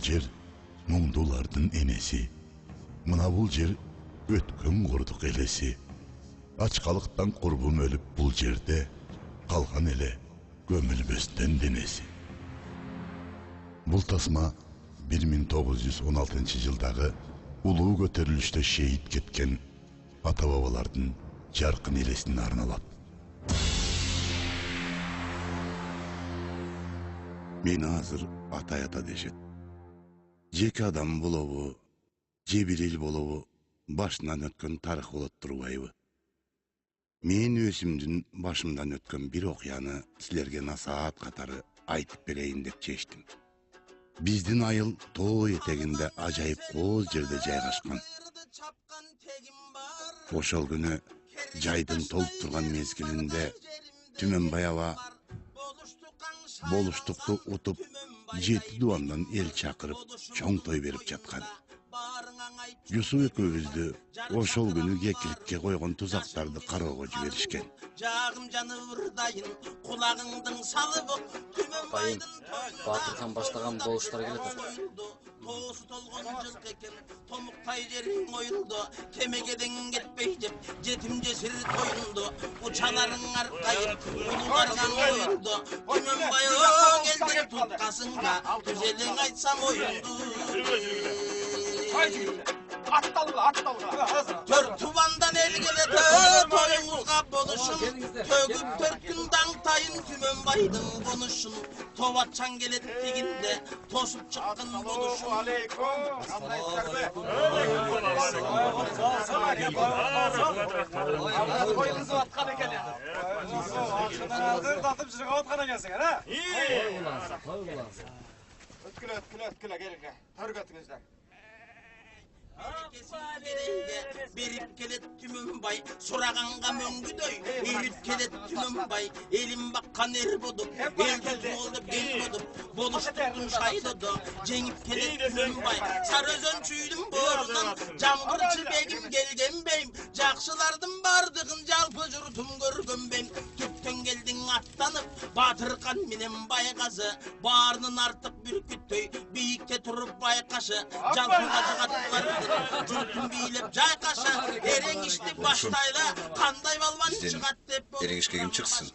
жер мұңдулардың енесі. Мына бұл жер өткен құрдық елесі. Ачқалықтан құрбым өліп бұл жерде, қалған еле көмілбестен денесі. Бұл тасма 1916 жылдағы ұлы көтеріліште шейіт кеткен ата-бабалардың жарқын елесіне арналады. Мені азыр атай-ата дешет. Жеке адам болуы, жебирел болуы, башынан өткен тарих болот турбайбы. Мен өсімдін башымдан өткен бір окуяны силерге насаат катары айтып берейин деп чечтим. Биздин айыл тоо этегинде ажайып кооз жерде жайгашкан. Ошол күнү жайдын толуп турган мезгилинде Түмөнбай аба болуштукту утуп, 7 дуандан эл чакырып, чоң той берип жаткан. Юсуп экөөбүздү ошол күнү кекиликке койгон тузактарды кароого жиберишкен. Жагым жаны ырдайын, кулагыңдын салыбы Байым, Батырхан баштаган болуштар келет. Тоосу толгон жылкы экен, томуктай жериң оюлду, кемегеден кетпей деп, жетим жесир тоюнду, учаларың аркайып, улууларга оюлду. Түмөнбай келдин туткасыңга, түзелең айтсам оюлду. Төрт тубандан эл келет, тоюңузга болушун, төгүп 4 күн даңтайын Түмөнбайдын конушун, тобатчан келет дегенде, тосуп чыккан болушун. Берип келет Түмөнбай, сураганга мөңгүдөй, үйрүп келет Түмөнбай, элин баккан эр болуп, элди тоолдуп эл болуп, болуштуктун шайлоду, жеңип келет Түмөнбай, сары өзөн чүйдүн боорунан, жамгырчы бегим келгенбейм, жакшылардын бардыгын жалпы журтум көргөнбейм, түптөн келдиң аттанып, Батырхан менен Байгазы, баарынын артык бүркүттөй, бийикте туруп байкашы, жалпыга жыгаттылар. Жұртын бейлеп жайқаша, ерең ішті баштайла, қандай балбан шығат деп бұл. Ерең ішке кім шықсын?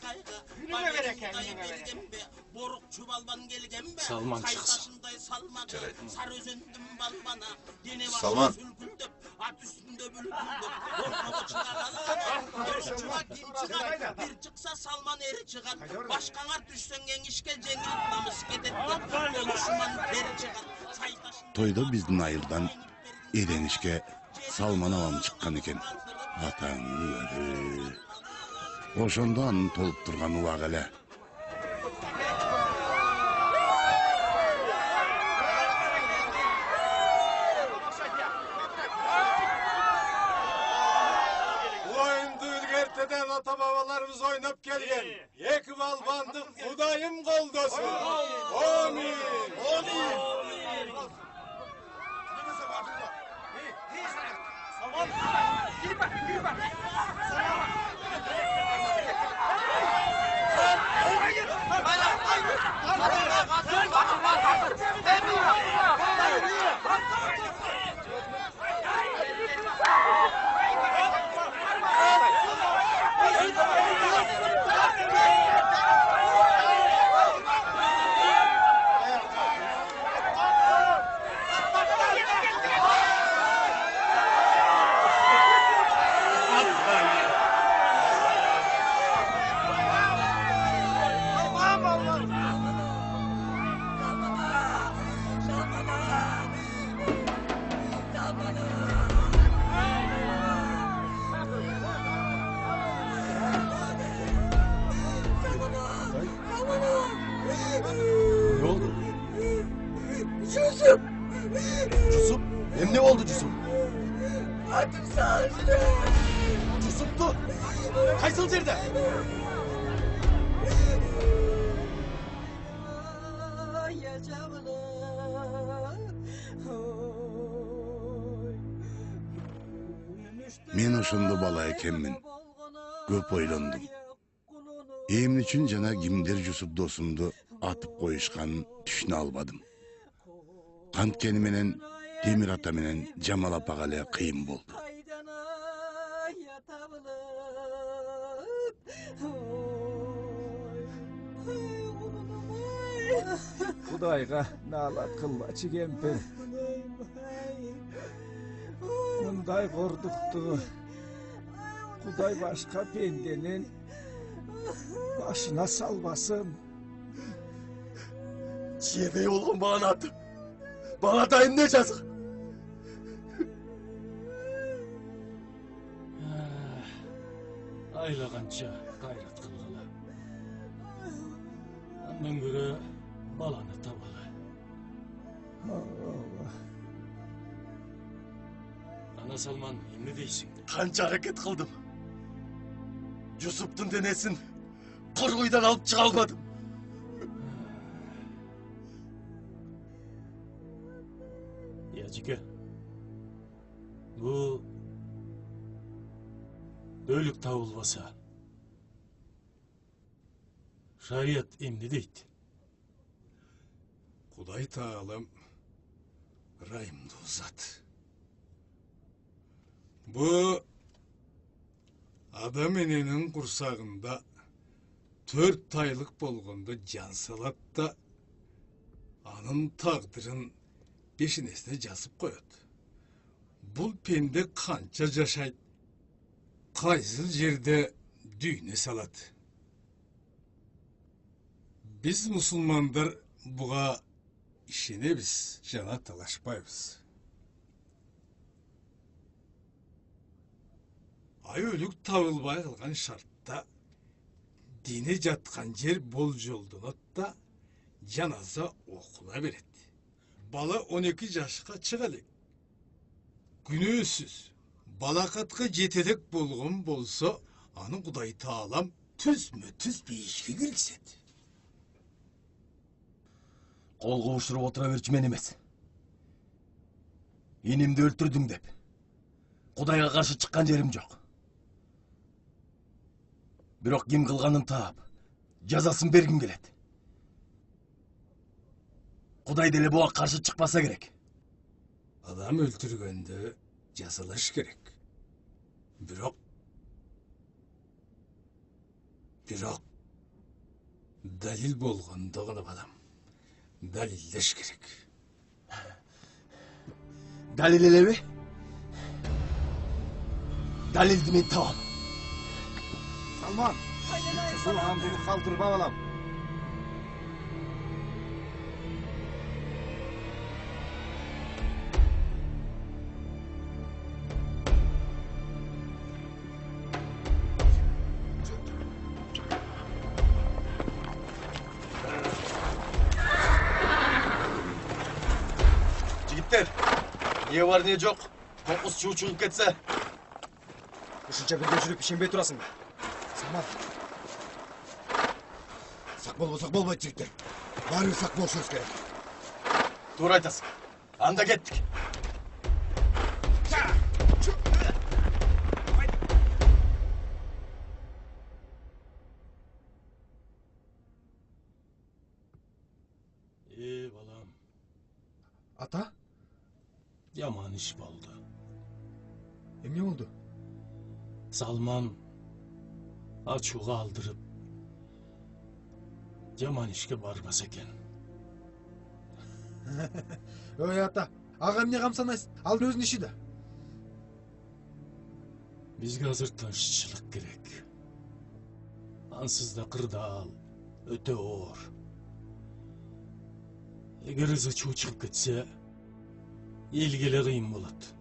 Салман шықсын. Салман. Bir çıksa Salman eri çıkar, başkanlar düşsen genişke cengil namız kedetti, oluşuman teri çıkar. Toyda биздин айылдан Эленишке Салман абам чыккан экен. Атаң өлү. Ошондо анын толуп турган убак эле. Oyundu ülgerteden ata-babalarımız oynap gelgen. Екі балбанды Құдайым қолдасын. Амин. Амин. Cüsup? Hem ne oldu Cüsup? Adım sağlıklı. Cüsup'tu. Kaysıl yerde. Мен ошондо бала экенмин. Көп ойлондум. Эмне үчүн жана кимдер Жусуп досумду атып коюшканын түшүнө албадым. Kantkeni menen Temir ata menen Jamal apaga ele kıyın boldu. Kudayga nalat kılmaçı kemper. Bunday korduktu. Kuday başka pendenin başına salmasın. Çiğdey oğlum bana attı. Bana da ne yazık. Aylagança gayret kılgıla. Ondan göre balanı tabalı. Allah. Ana Salman ne deysin? Kanca hareket kıldım. Yusuf'tun denesin. Korkuydan alıp çıkalmadım. Yacıke. Bu dölük tavulvasa. Şariat emni deydi. Kuday tağalım rayımda uzat. Bu adam eninin kursağında 4 aylık bolğunda can salat da anın taqdırın beşinesine жазып koyat. Bul pende kança jaşayt, kaysı jerde düğüne salat. Biz musulmanдар buğa işenebіз, жана талашпайбыз. Ay өлүк табылбай калган шартта дине жаткан жер болжолдонот да жаназа окула берет. Бала 12 жашка чыга элек. Күнөөсүз балакатка жетелек болгон болсо, аны Кудай Таалам түзмө-түз бейишке киргизет. Kol kavuşturup otura berçi men emes. Enimdi öldürdün dep. Kudayga karşı çıkkan jerim jok. Bирок kim kılganын taap, жазасын бергим келет. Kuday деле буга karşı çıkmasa gerek. Adam öldürgende жазалаш керек. Бирок далил болгондо адам далилдеш керек. Dalil elebi. Dalildi men tamam. Salman. Bu handını kaldırıp alalım. Jigitler, niye var niye yok? Kokuz çuğ çıkıp ketse. Ушунча бирге жүрүп ишенбей турасың. Салман. Sak bolbayt jigitler. Bari sak boluşubuz gerek. Doğru aytasın. Anda kettik. Balam, Ata? yaman iş oldu. Ne oldu? Salman açuğa aldırıp yaman işke barmaz eken. Öy ata, ağa emне камсанайсың? Ал өзүнүн иши да. Bizge hazır tınççılık gerek. Ansız da kırdaal, öte oğur. Eğer hızı çuğ çıkıp gitse, elgele kıyım bolat.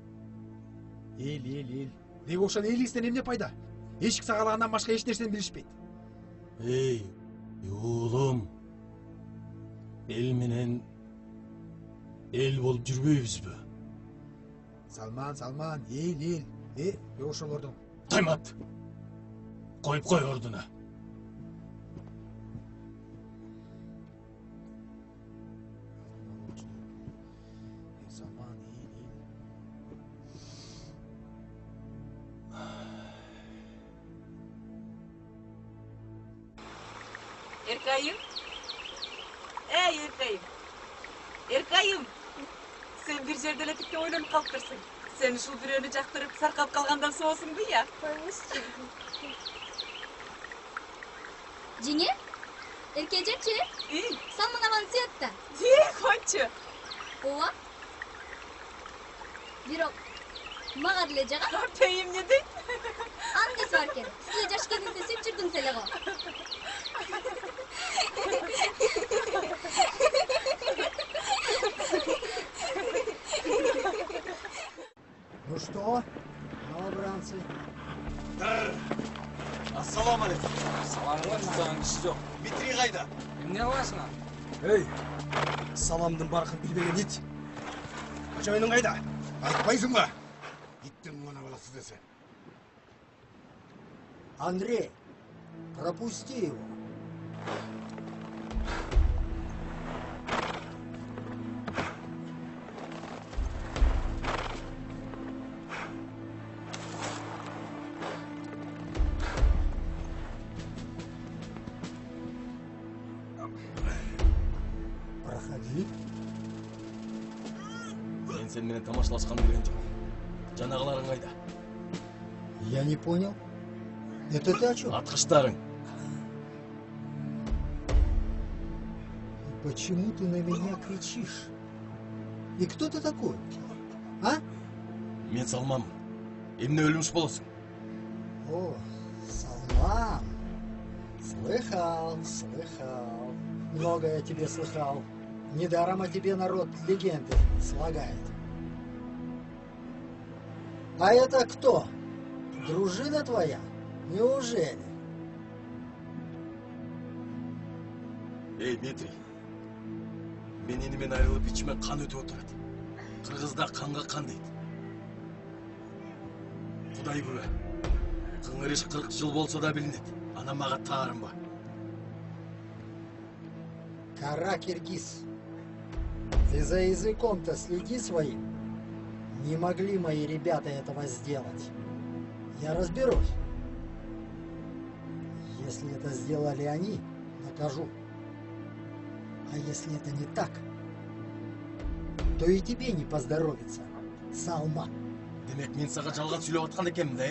Эл. Деги ошол эл исинен эмне пайда? Эшик сагалагандан башка эч нерсени билишпейт. Ey, oğlum. El menen el bolup жүрбөйбүзбү? Салман, эл. Ошолордун. Таймат. Koyup koy orduna. Салман, эл. Эркайым. Эй, Эркайым. Эркайым. Sen bir жерде эле типтен ойлонуп калыптырсың. Сен ушул бирөөнү жактырып саркап калгандан соосуңду я. Жеңе? Эркежечи? Салман аван сыятта. Койчу. Ооба. Бирок мага деле жагат. Тейим не дейт? Андес бар экен. Сиз жаш кезиңизде сүп жүрдүңүз эле го. Ну что, новобранцы? Ассаламу алейкум. Саламалейкум. Киши жок. Дмитрий қайда? Эмне кыласың? Эй, саламдын баркын билбеген ит. Қожайының қайда? Айтпайсың ба? Иттің мана баласы десе. Андрей, пропусти его. Проходи. Мен сен менен тамашалашканды билген жок. Жанагыларың кайда? Я не понял. Это ты о чем? Аткычтарың. Почему ты на меня кричишь? И кто ты такой? А? Мен Салманмын. Эмне өлүмүш болосуң? О, Салман. Слыхал, слыхал. Много я тебе слыхал. Недаром о тебе народ легенды слагает. А это кто? Дружина твоя? Неужели? Эй, Дмитрий. Мен энимен айрылып ичиме кан өтүп отурат. Кыргызда канга кан дейт. Кудай күбө. Кыңырыш 40 жыл болсо да билинет. Ана мага таарынба. Кара Киргиз. Ты за языком-то следи своим. Не могли мои ребята этого сделать. Я разберусь. Если это сделали они, накажу. А если это не так, то и тебе не поздоровится, Салман. Демек мен сага жалган сүйлөп аткан экенмин да,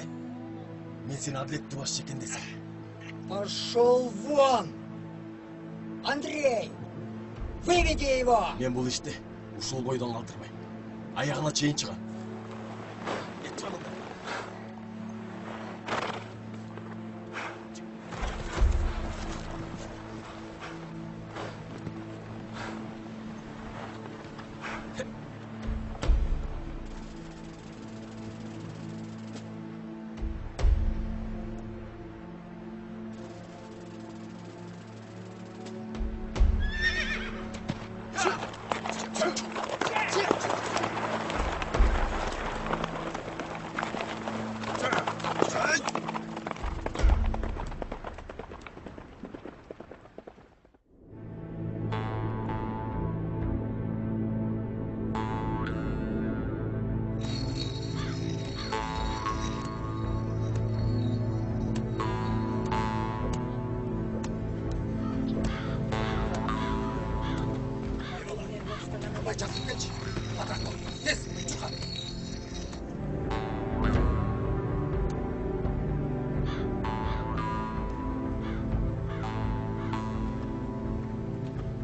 Мен сени адилеттүү башчы экен десем. Пошел вон! Андрей! Выведи его! Мен бул ишти ушул бойдон калтырбайм. Аягына чейин чыгам.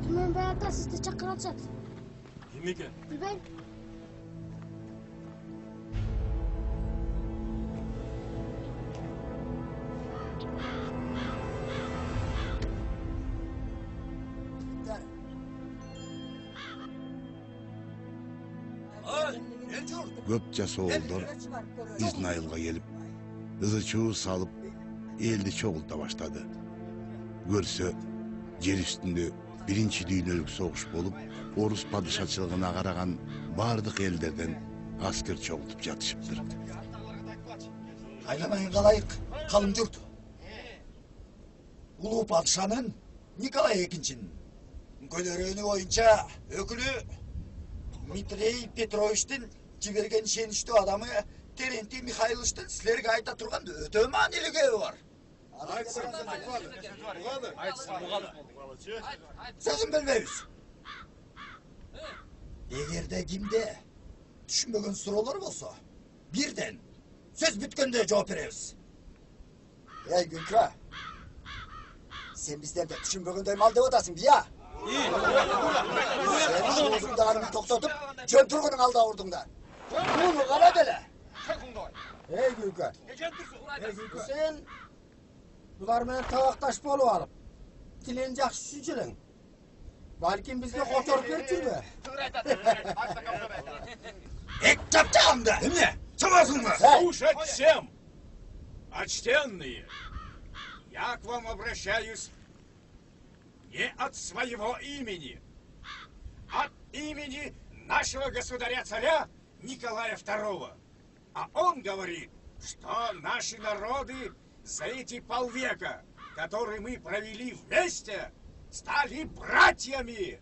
Мен баягы сизди чакырып атышат. Ким экен? Билбейм. Көп жас оолдор Изнайылга келип, ызы-чуу салып, элди чогулта баштады. Көрсө, жер үстүндө биринчи дүйнөлүк согуш болуп, орус падышачылыгына караган бардык элдерден аскер чогултуп жатышыптыр. Айламайын калайык, калың журт. Улуу падышанын Николай экинчинин көдөрөнү боюнча өкүлү Дмитрий Петровичтин жиберген ишеничтүү адамы Терентий Михайловичтин силерге айта турган өтө маанилүү бар. Сөзүн билбейбиз. Егерде кимде түшүнбөгөн суроолор болсо, бирден сөз бүткөндө жооп беребиз. Эй, Күнкө. Sen bizlerде түшүнбөгөндөй мал деп атасың, бия? Sen şu ozundalarını toksatıp, жөн тургунуң алда урдуңда. Bunu кара деле. Эй, Күнкө. Sen bular менен табакташ болуп алып, тилин жакшы түшүнчүлүң. Балким бизге кочоруп берип жүрбө. Эк чапчагымда. Эмне? Чабасыңбы? Слушать всем! Почтенные, я к вам обращаюсь не от своего имени, от имени нашего государя-царя Николая II. А он говорит, что наши народы за эти полвека, которые мы провели вместе, стали братьями.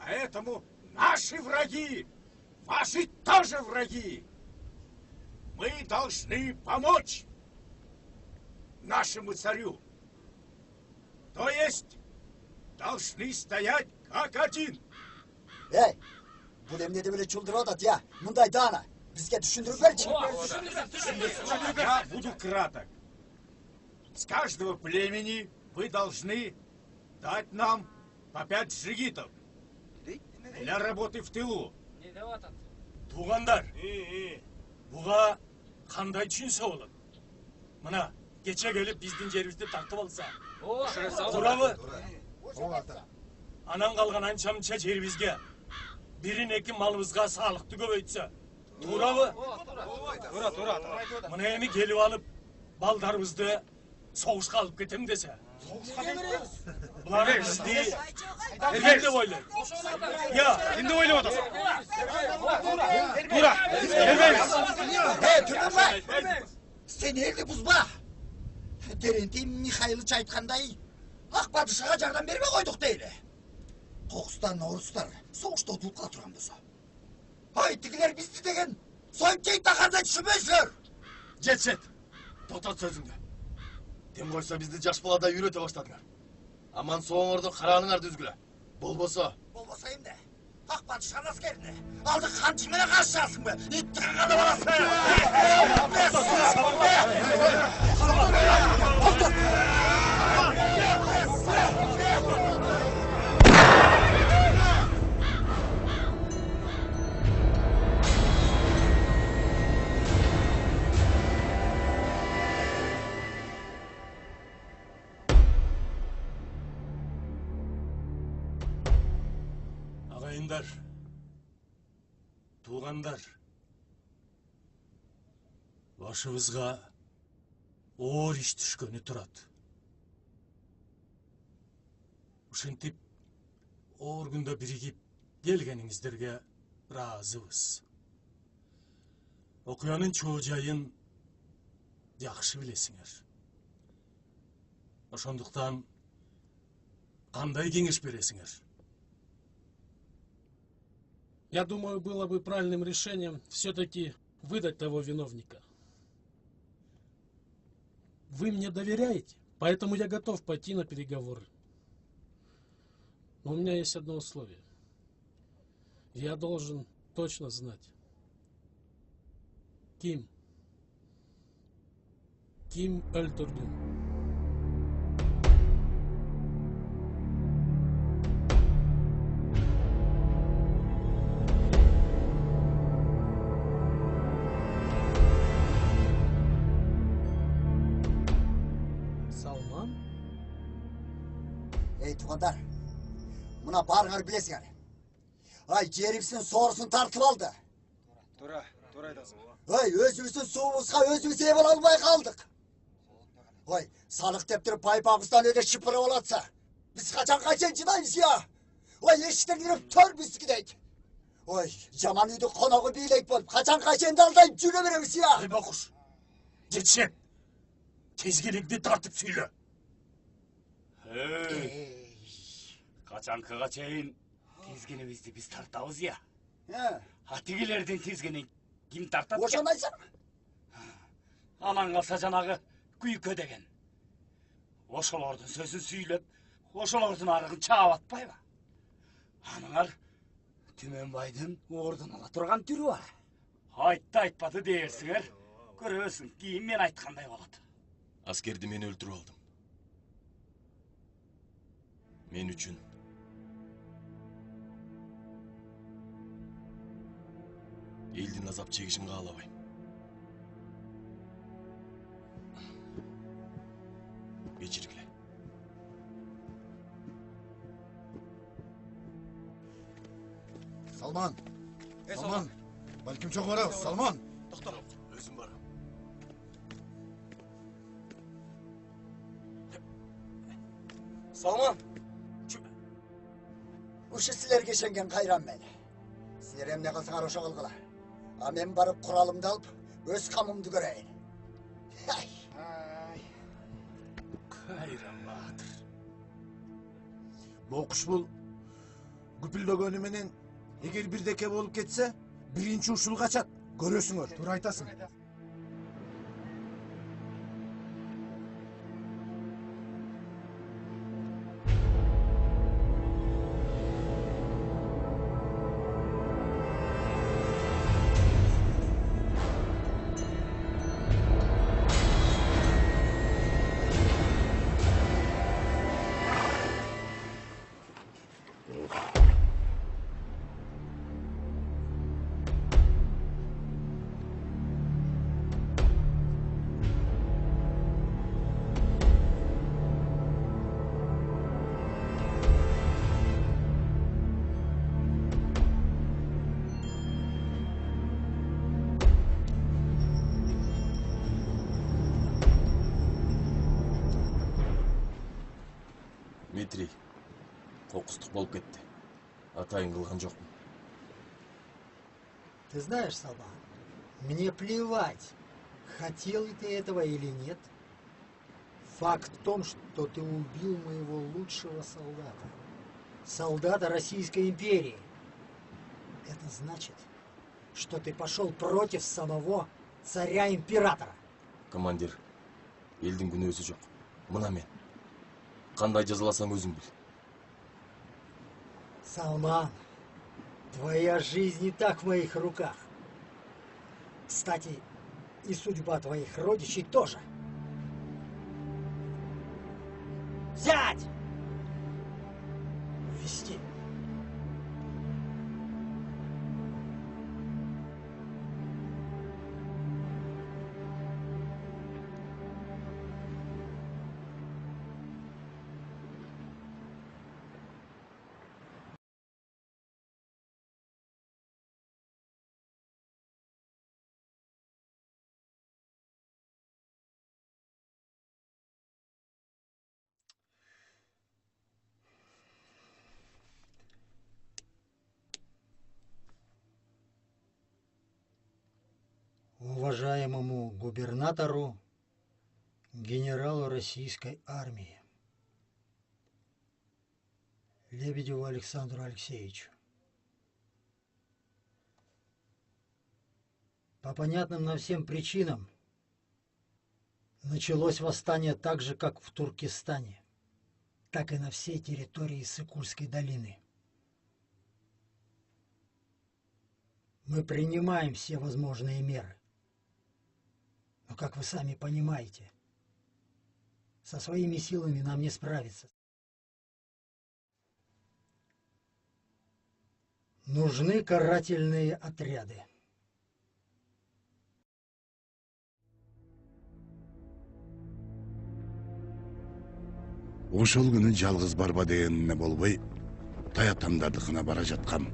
Поэтому наши враги, ваши тоже враги. Мы должны помочь нашему царю. То есть должны стоять как один. Эй, бұл эмнеде беле чулдырып атат, я? Мындай даана, бизге түшүндүрүп берчи. Я буду краток. С каждого племени вы должны дать нам по 5 джигитов для работы в тылу. Туғандар, бұға қандай түсінсе болот? Мына, кече келіп біздің жерімізді тартып алса. Турабы? Анан қалған анша-мынша жерімізге бірін екі малымызға салықты көбейтсе. Турабы? Мына еми келіп алып, балдарымызды соғышқа алып кетем десе. Бұлар бізді енді ойлайды. Енді ойлап отырсың. Тура, келмейміз. Түрмөнбай, сен елді бұзба. Терентий Михайлович айтқандай, Ақбатышаға жардам бермей қойдық дейлі. Қоқыстан орыстар соғышта ұтылып тұрған болса. Ай, тігілер бізді деген сойып жейді тақандай түшімейсілер. Жетсет, тоқтат сөзіңді. Тем қойса бізді жаш балада үйрете баштадыңар. Аман соңырды қараныңарды үзгілі. Болбоса. Болбоса емде. Ақбатышқан аскеріне. Алды қаншымene қарсы жасың бе? Итті қағаны баласы. Ағайындар, туғандар, башыбызға оор іш түшкөнү турат. Ушинтип, оор күндө биригип келгениңиздерге ыраазыбыз. Окуянын чоо жайын жакшы билесиңер. Ошондуктан кандай кеңеш бересиңер? Я думаю, было бы правильным решением все-таки выдать того виновника. Вы мне доверяете, поэтому я готов пойти на переговоры. Но у меня есть одно условие. Я должен точно знать, Ким öldürdüm. Ey tuğanдар, mına barğar bilesingер. Ay, jerimizin soğurusun tartып aldı. Тура айтасың. Ay, özümüzün suğumuzga özümüz eye bola almay kaldık. Ay, salık dep turip paypağımızdan öyle şıpırıp olatsa, biz kaçan çıdayız ya. Ay, eşikten girip tör biskideyik. Ay, jaman uydu konağı biyleyip bolup, kaçan aldayıp jüre beremiz ya. Ay bakuş, жетшет, тезгеліңді тартып сөйле. Kaçankıға чейин тезгенімізді біз тартауыз я. Атигилерден тезгенін ким тартат? Ошаны айтсам? Анан қалса жанағы күйкі деген. Ошолордың сөзін сөйлеп, ошолордың арығын чаап атпай ба? Аныңар Түменбайдын ордун ала турган түрү бар. Айтты айтпады дейерсиңер. Көрөсүң, кийин мен айткандай болот. Аскерди мен өлтүрүп алдым. Мен үчүн. Элдин азап чегишин каалабайм. Кечиргиле. Салман! Салман! Балким чоң барабыз, Салман! Токтор, өзүм барам. Салман! Уши силерге ишенген кайран мен. Силер эмне кылсаңар ошо кылгыла. А мен барып куралымды алып, өз камымды көрөйүн. Кайран Баатыр. Бокуш бул күпүлдөгөнү менен эгер бирдеке болуп кетсе, биринчи ушул качат. Көрөсүңөр. Туура айтасың. Дмитрий, кокустук болуп кетти. Атайын кылган жокмун. Ты знаешь, Салман, мне плевать, хотел ли ты этого или нет. Факт в том, что ты убил моего лучшего солдата. Солдата Российской империи. Это значит, что ты пошел против самого царя-императора. Командир, элдин күнөөсү жок. Мына мен. Кандай жазаласаң өзүң бил. Салман, твоя жизнь не так в моих руках. Кстати, и судьба твоих родичей тоже. Взять! Ввести. Уважаемому губернатору, генералу российской армии Лебедеву Александру Алексеевичу. По понятным нам всем причинам началось восстание так же, как в Туркестане, так и на всей территории Иссык-Кульской долины. Мы принимаем все возможные меры. Но, как вы сами понимаете, со своими силами нам не справиться. Нужны карательные отряды. Ошол күнү жалгыз барба дегенине болбой, таятамдардыкына бара жаткам.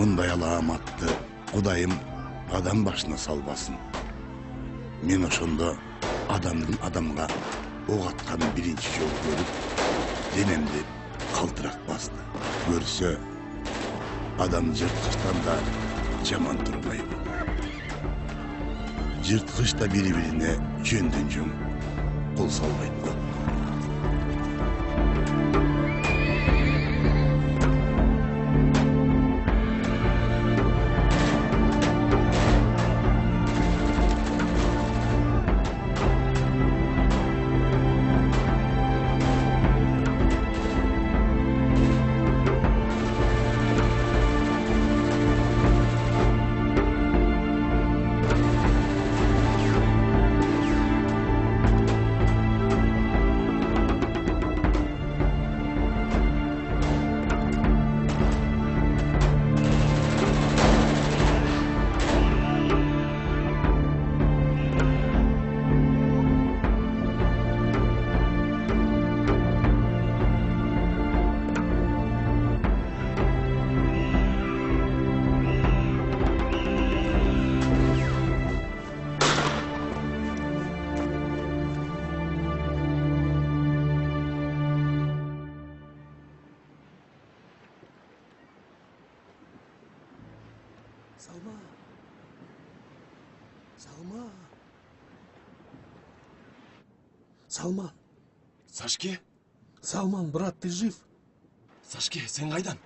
Мындай аламатты Кудайым адам башына салбасын. Мен ошондо адамдын адамга ок атканын биринчи жолу көрүп, денемди калтырак басты. Көрсө, адам жырткычтан да жаман турбайбы. Жырткыч да бири-бирине жөндөн жөн кол салбайт го. Салма. Салма. Салман. Сашке? Салман, брат, ты жив? Сашке, сен кайдан?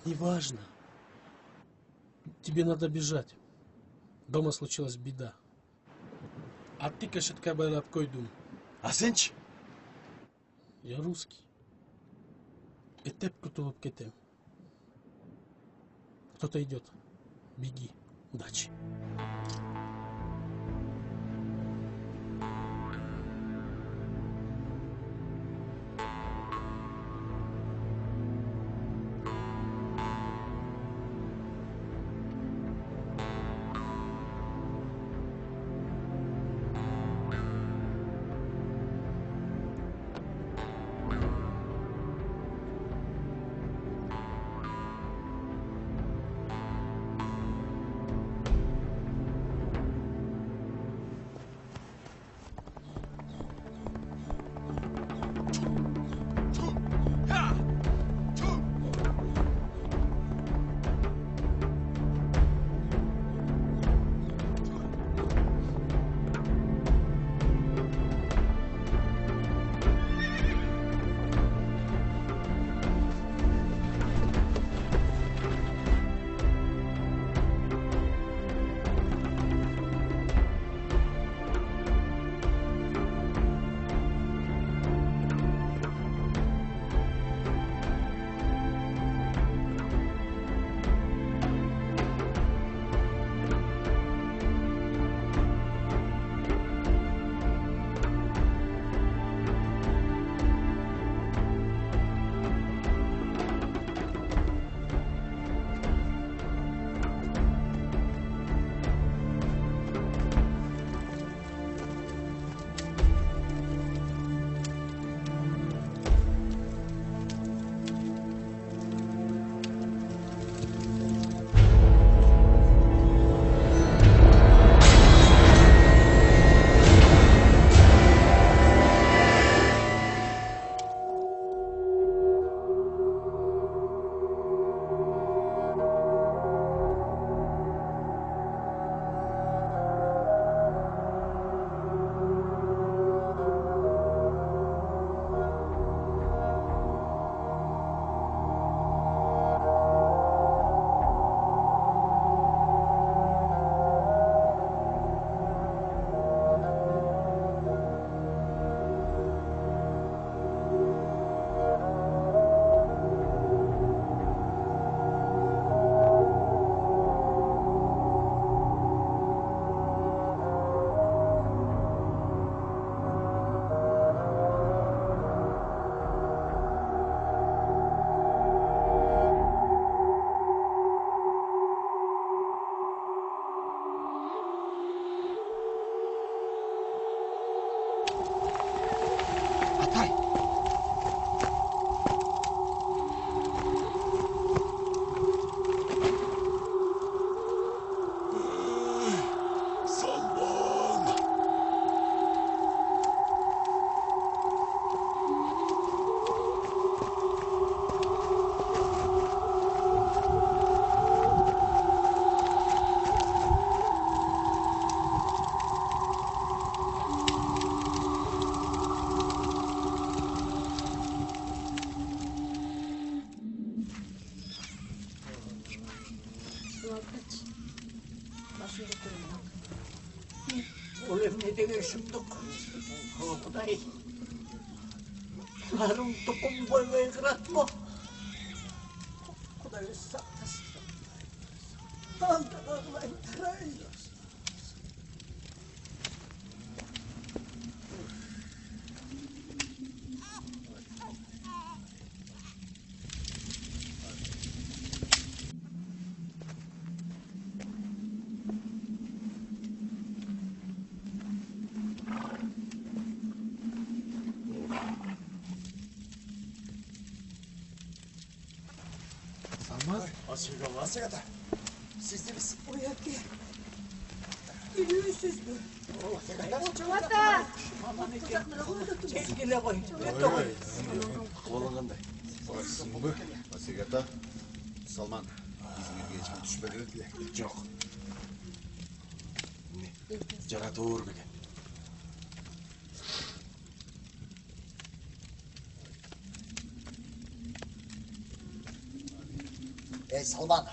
Неважно. Тебе надо бежать. Дома случилась беда. А ты кашетка байлап койдум. А сенчи? Я русский. Этеп кутулуп кетем. Кто-то идет. Беги. Удачи. деген шындық. Құдай, нарың тұқым боймай қыратма. Құдай сақтасын. Алдыға қылай тұрай. Асығада, сіз деміз. Ой, әке. Келесіз бі? Чолата! Келе ғой. Қолың қандай? Асығада, Салман, езіңерге ешкім түшпеді? Жоқ. Жаратуыр бекен. Ey Salman.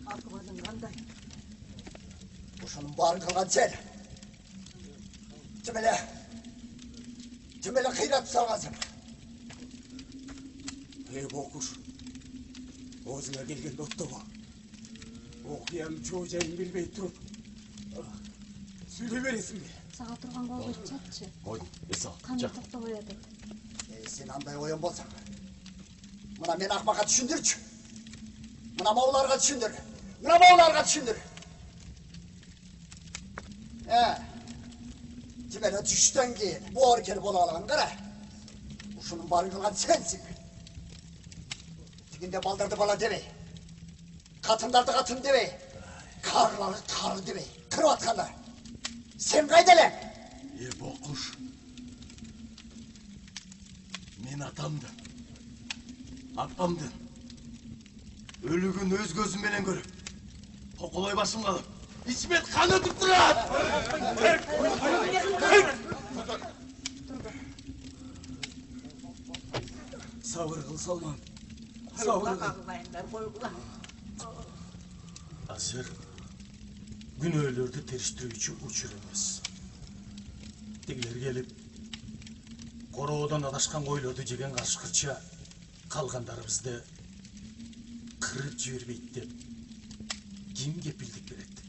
Akımadın qандай? Ошоның барын қылған сен. Тімелі қирап салғансың. Ey Bokuş, өзіңе келген доттығы. Оқияның жол-жайын білмей тұрып, сөйлей бересің бе? Саға тұрған қолды жатшы. Қойдың, есал, Қандай тоқтап ояды? Сен андай ойын болсаң, мына мен ақмақа түсіндірші. Мына мауларға түсіндір. Тимені түштен кейін бұғыр келіп бола алған қара. Ушының барын қылған сенсің. Дегенде балдарды бала демей, қатындарды қатын демей, қарылары қары демей, кіріп атқандар. Сен қайдален? Боқұш, мен атамды, апамды, өлігін өз көзімменен көріп, қоқылай басым қалып, içimet kan ötüp durar! Sabır kıl Salman. Sabır kıl. Azır, gün öylerde teriştirici uçur emez. Digiler gelip, Koroğudan adaşkan koyulurdu jegen kaşkırça, kalgandarımızda kırıp jibirбейт деп, kim kepildik beredi?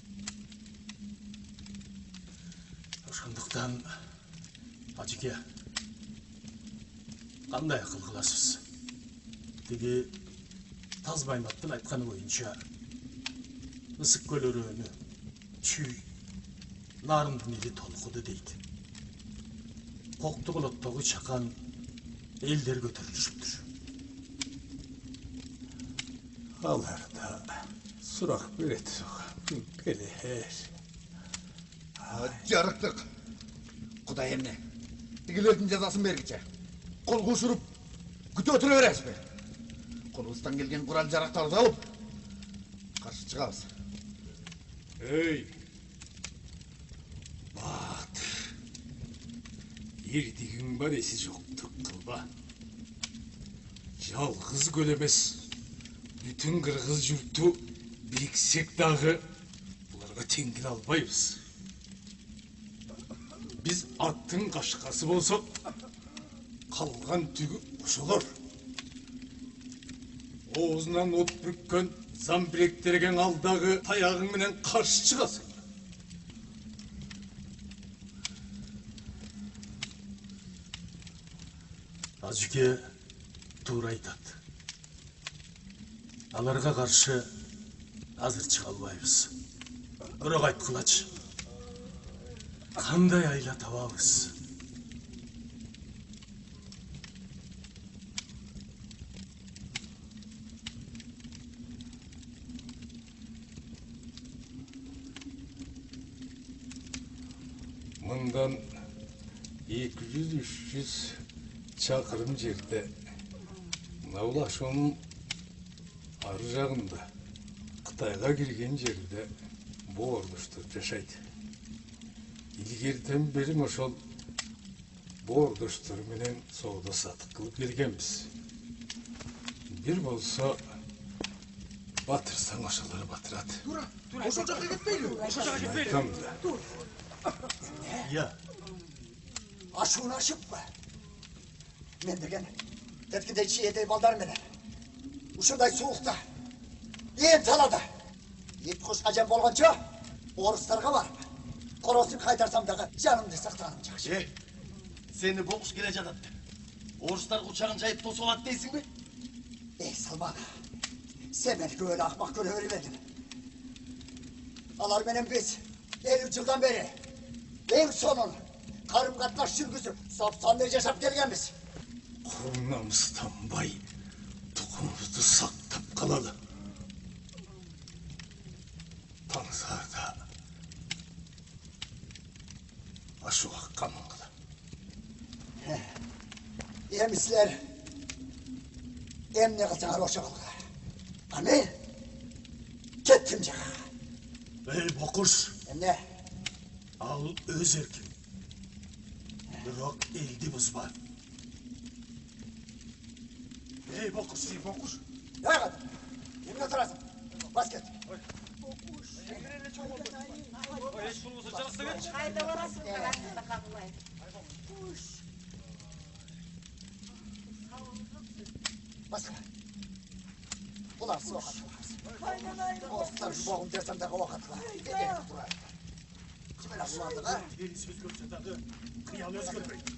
Ошондуктан, ажеке, кандай акыл кыласыз? Тиги Тазбайматтын айтканы боюнча, ысык көлөрөнү, чүй, нарындын эли толкуду дейт. Коктугулоттогу чакан элдер көтөрүлүшүптүр. Алар да сурак берет соға, келер. Жарықтық. Құдай емне. Дегелердің жазасын бергіше. Қол қусырып, күті өтірі бересіз бе? Қолымыздан келген құрал жарақтарды алып, қарсы шығамыз. Ей, Батыр, ердігің бар есі жоқтық қылба. Жалғыз көлемес, бүтін қырғыз жұрту біріксек дағы бұларға теңгін албайбыз. Biz аттың қашқасы болсақ, қалған түгі ұшылыр. Оғызынан от бүріккен, замбіректерген алдағы таяғың менен қаршы шығасың. Ажеке тура айтады. Аларға қаршы азыр шыға албайбыз. Бирок айткылачы. Қандай айла табабыз? Мындан 200-300 шақырым жерде Наулашоның ары жағында Қытайға кірген жерде бұл ордыштар жашайды. İlgirden beri ошол бордоштор менен соода сатык кылып келгенбиз. Бир болсо Батырсаң ошолор батырат. Ошол жакка кетпейли. Ошол жакка кетпейли. Айтам да. Ya. Aşığını aşıp mı? Men деген теткідей чиедей балдар менен. Ушундай суукта, ен талада. Ет куш ажам болгончо, орустарга барып, коросун кайтарсам дагы жанымды сактаным жакшы. Seni boğuş gele жатат. Орустар учагын жайып тосуп алат дейсиң бе? Ey Salman, sen beni böyle akmak göre vermedin. Alar benim biz 50 yıldan beri en sonun karım katlaş жүргүзүп, sap-sandır yaşap gelgenmiz. Kurnamustan bay, tukumuzu saktap kalalı. Tanzarda aşu hakkanın kılı. Emisler emne kılsana roşa kılga. Amin. Kettim jağa. Ey bokuş. Emne? Al öz erkin. Biroq eldi buzma. Ey bokuş, ey bokuş. Ya kadın, emne turasın? Bas ket. Hayda orası karanlıkta kalmayın. Басқа. Бұлар соға тұрарсы. Орыстар жұбағын терсамдағы уақытыға. Кеден тұрар. Кімел ашыландыға? Ел сөз көп жатағы қиял өзгермейді.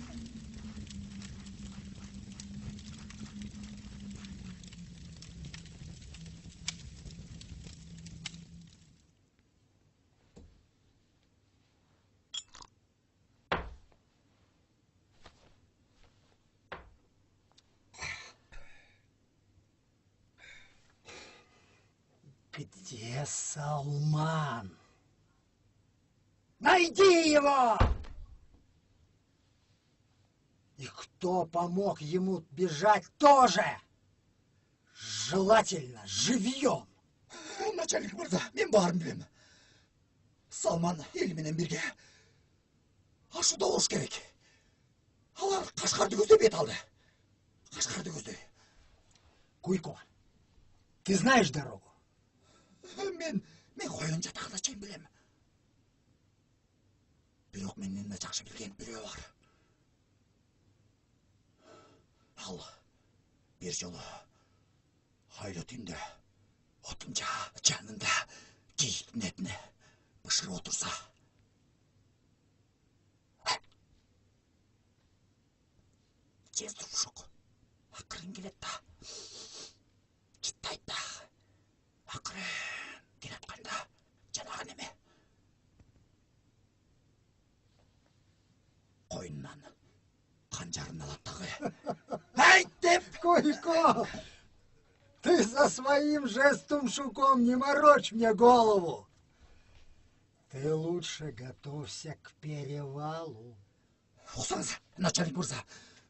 Где Салман? Найди его! И кто помог ему бежать тоже? Желательно живьем. Начальник мырза, мен барын білем. Салман елменен бірге ашуда болуш керек. Алар Қашқарды көздеп бет алды. Қашқарды көздөй. Куйко, ты знаешь дорогу? Мен қойын жатағына чейін білем. Бирок менен жакшы билген бирөө бар. Ал бир жолу айлы түндө отунча жанында кийиктин этине бышырып отурса, жез турушок акырын келет да, жыттайт да, акырын келатканда жанагы неме койнунан канжарын алат дагы. Айт деп! Куйко, ты со своим жестом-шуком не морочь мне голову. Ты лучше готовься к перевалу. Усаңыз, начальник мырза.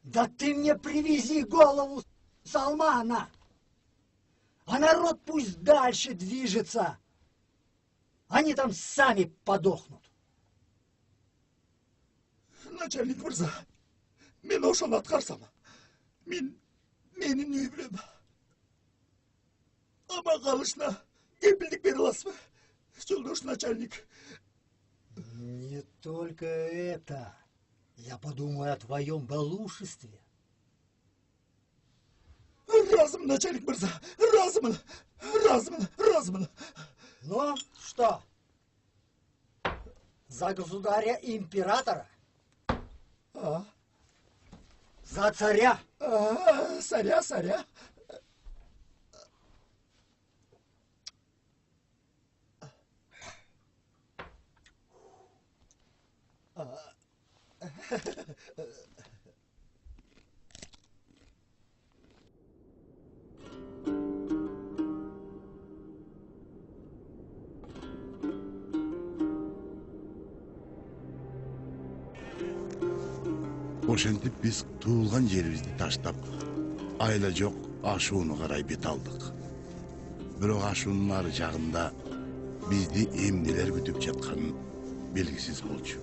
Да ты мне привези голову Салмана, а народ пусть дальше движется. Они там сами подохнут. Начальник мырза, мен ошону аткарсам, менин үй билем. Ама калышына кепилдик бере аласызбы, жолдош начальник? Не только это. Я подумаю о твоем балушестве. Разумно, начальник мырза, разумно. Ну, что? За государя-императора? А? За царя? Царя. Ошентип биз туулган жерибизди таштап, айла жок ашууну карай бет алдык. Бирок ашуунун ар жагында бизди эмнелер күтүп жатканы белгисиз болчу.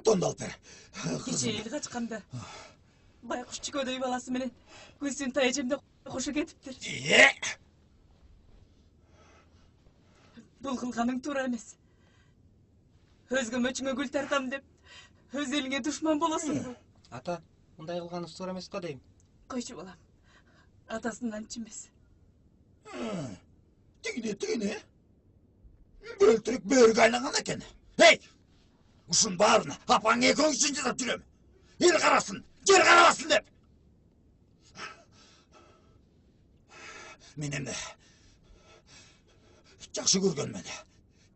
Тонды алып бер. Кеше ел қачқанда. Байқұш чикөдөй баласы менен көзсүн тайжемде қошу кетіптір. Бұл қылғаның тура емес. Өзгө мөчүңө гүл тартам деп, өз еліңе душман боласың бұл. Ата, мұндай қылғаныңыз тура емес қой дейм. Қойшы балам, атасынан чимес. Тигіне. Бөлтірік бөргі айналған екен. Ей! Ушын барына, апаң екеуің үшін жасап жүрем. Ел қарасын, жер қарабасын деп. Мен емді, жақшы көрген мені.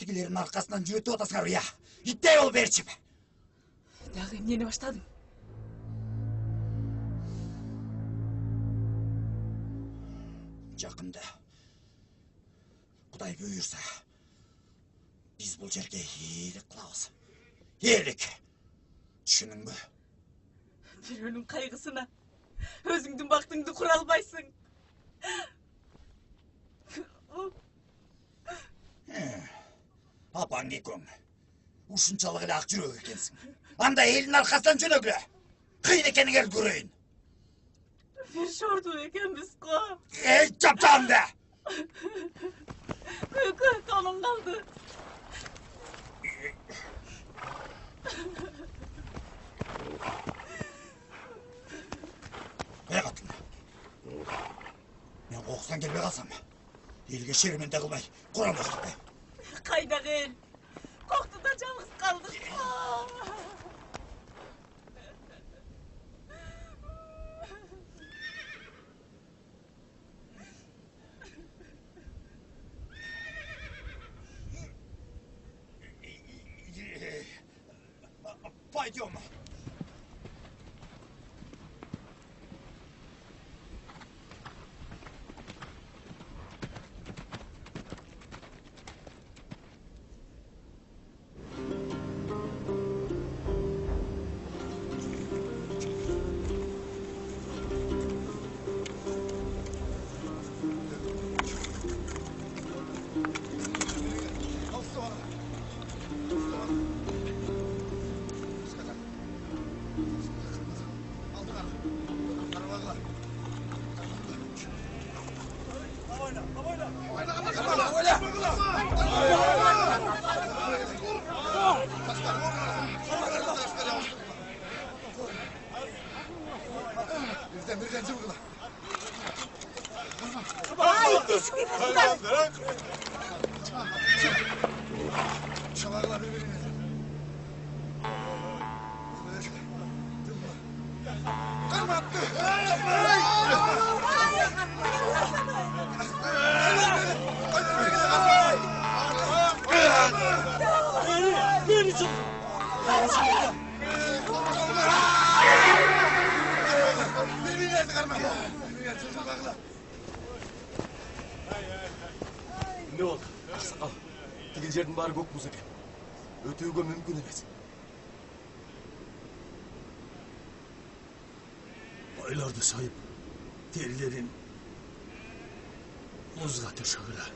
Тігілерінің арқасынан жүретіп отасыңар, я. Иттей ол берчіп. Дағы нені баштадың? Жақында, Құдай бұйырса, біз бұл жерге елік қылауыз. Елік. Түшінің бі? Біреуінің қайғысына өзіңдің бақтыңды құра албайсың. Апаң екең, ушыншалық ақ жүрек екенсің. Анда елін арқасынан жөнөглө. Қиын екеніңер көрейін. Bir şordu ekemiz ko. Ey çapçağım da! Kanım kaldı. Ey katın. Ben kokusan gelmeye kalsam. Elge şerimen de kılmay. Kur'an okudum be. Kayda gel. Koktu da canımız kaldı. Пойдем. Ne oldu? Sakal. Tigil жердің бары көк мұз екен. Өтеуге мүмкін емес. Байларды сайып, терілерін мұзға төшігілі.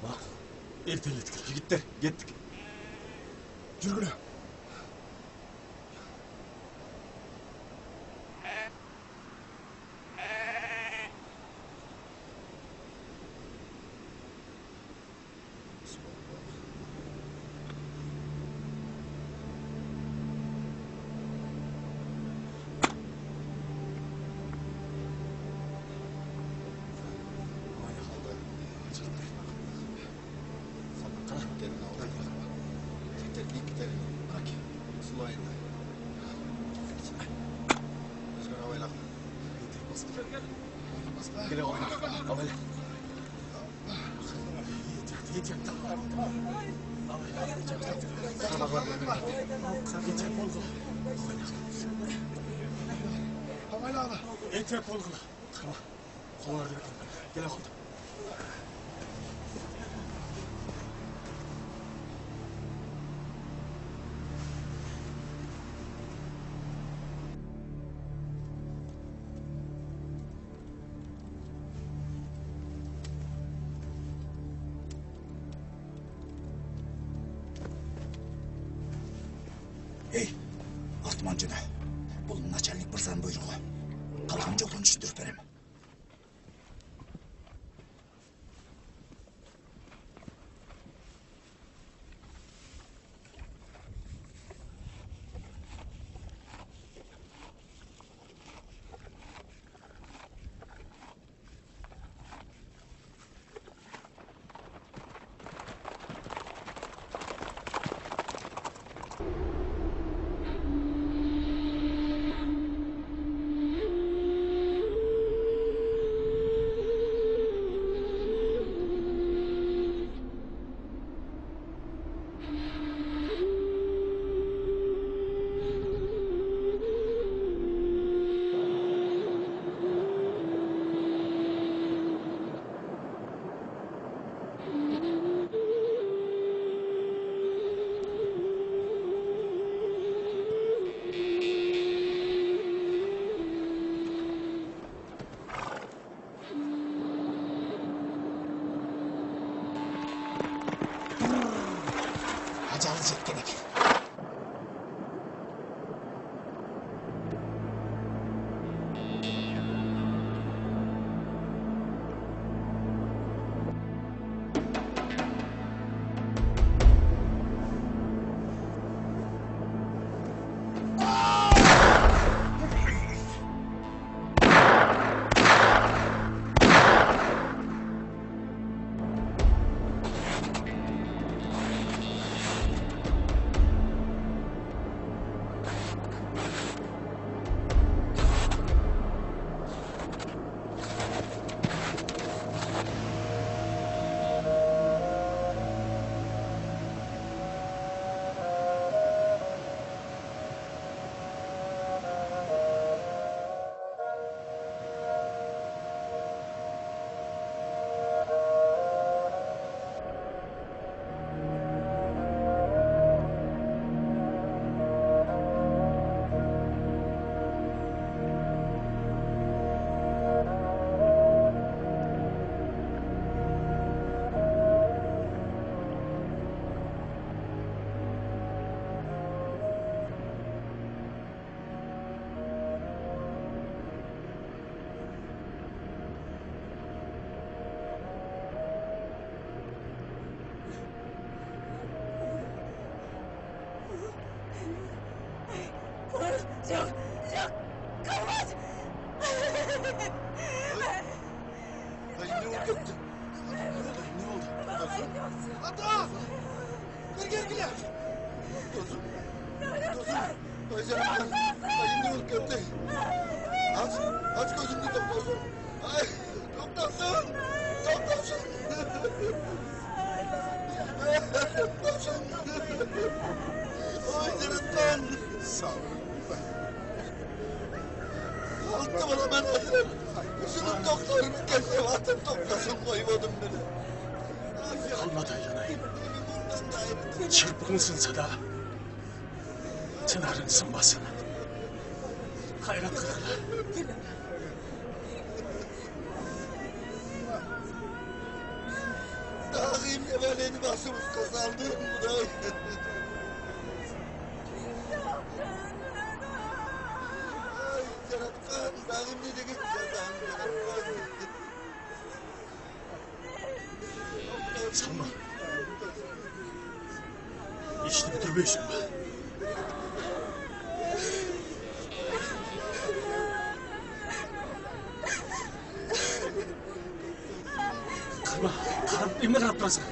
Мақыл. Ертелеткілі. Жігіттер, кеттік. Жүргілі. Gel oyna. Abone. Etek olgulu. Kolları gel oldu. Ey, артман жана. Бұл начальник мырзаның бұйрығы. Қалған жолдан жүздіріп берем. Acayip çekkenek. Yok, yok, kalmaz. Dayı ne oldu? Ne oldu? Ata! Gel. Dostum. Ay canım. Dayı ne oldu? Aç gözünü doktorsun. Ay doktorsun. Ay canım. Sağ ol. Alttı bana ben hazırım. Şunun doktorunu kestim atıp doktorsun koymadım beni. Kalmadı yanayım. Çırpınısınsa da çınarın sınmasın. Hayrat kırıklı. Dağıyım emeleni başımız kazandım bu da. Ay Serapkan, dağım nece gideceğiz Serapkan. Sanma. İşte bitirmeysin be. Kırma, karıp değil mi kaplasın?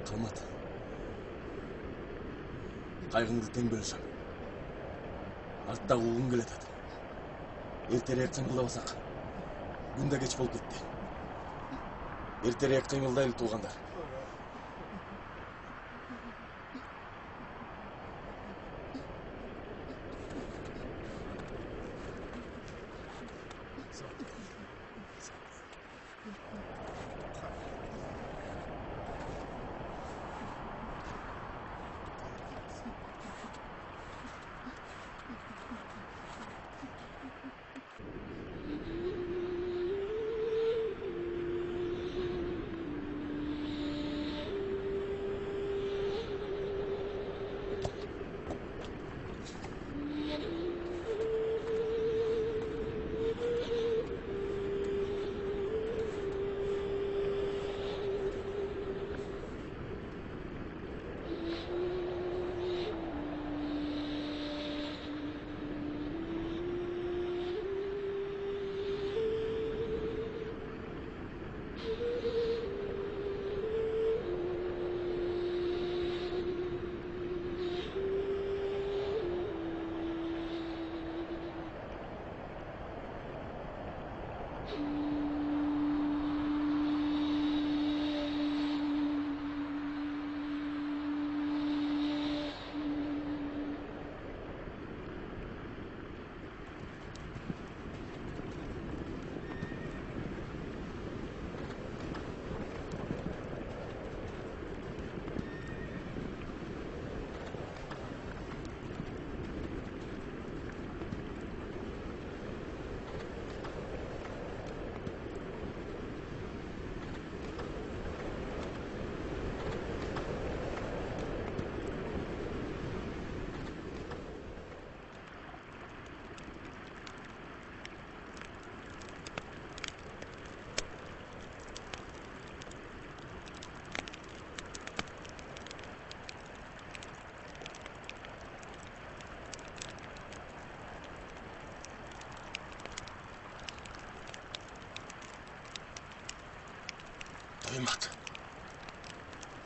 Калмат. Кайгыңды тең бөлүшөм. Арттагы угун келатат. Эртерээк кыймылдабасак, күн да кеч болуп кетти. Эртерээк кыймылдайлы туугандар.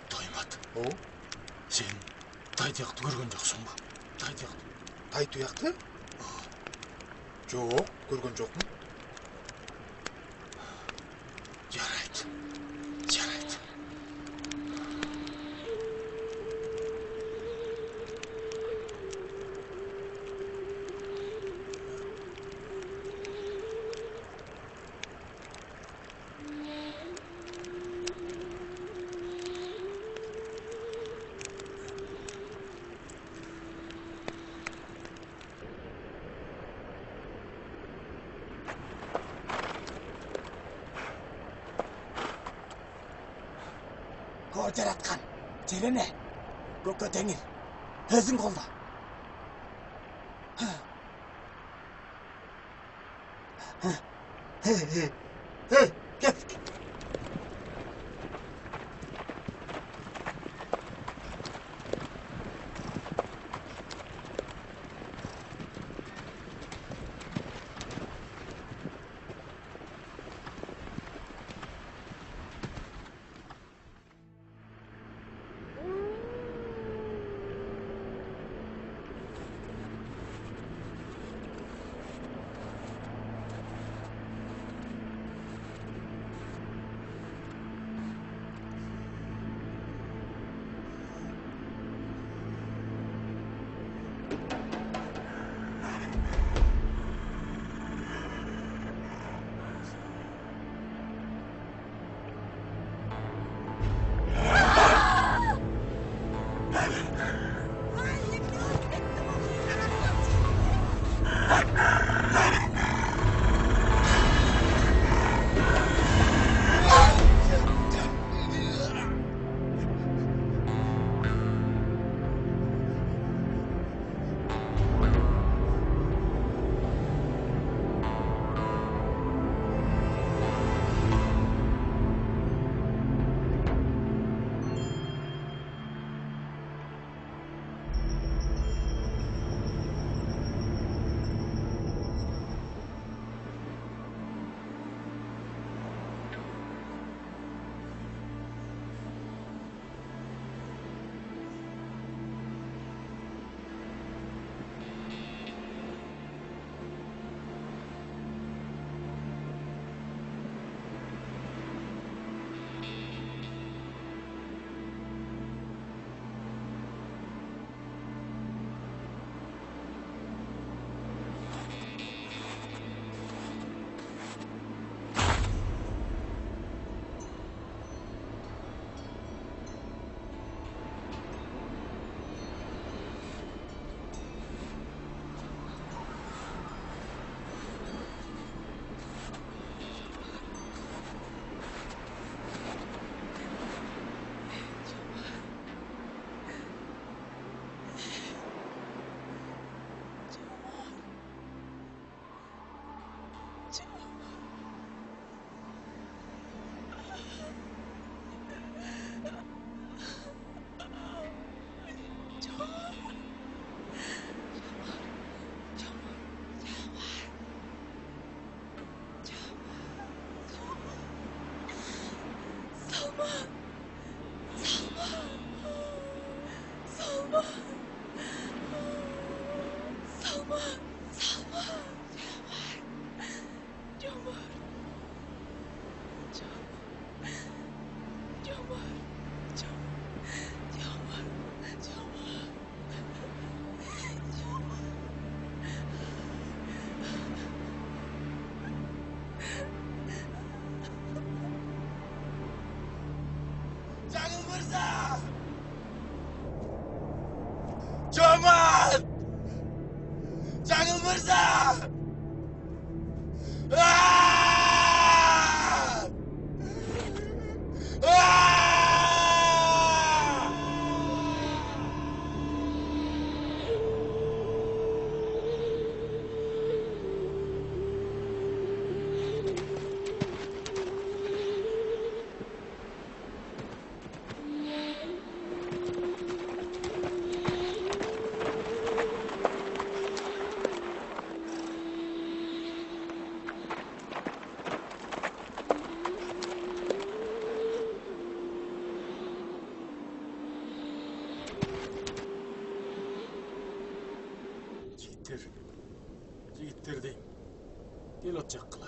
Тоймат. О? Сен Тайтыяқты көрген жоқсың ба? Тайтыяқты. Тайтыяқты? Жоқ, көрген жоқпын. Жарайды. Жарайды. Kor жараткан. Жерене. Көккө теңир. Өзүң колда. Кет. 장흥 머사! 조만! 장흥 머사! Jigitler deyim. El otacak kıla.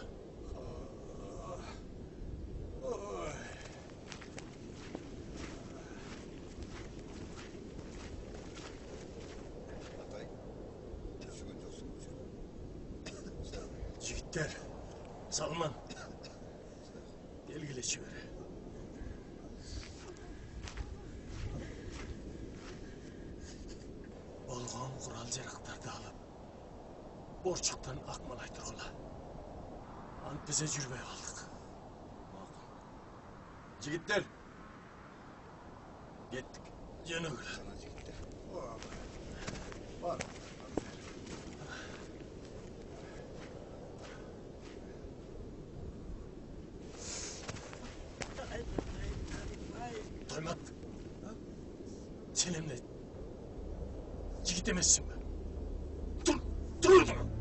Jigitler, Salman. Belgileşiver. Olgan kural jaraqtарды alıp, Borçuktan akmalay turgula. Ant bize jürbey kaldık. Jigitler. Kettik. Jönögül. Var. Toymak. Sen emne jigit emezsin mi? Dur o zaman.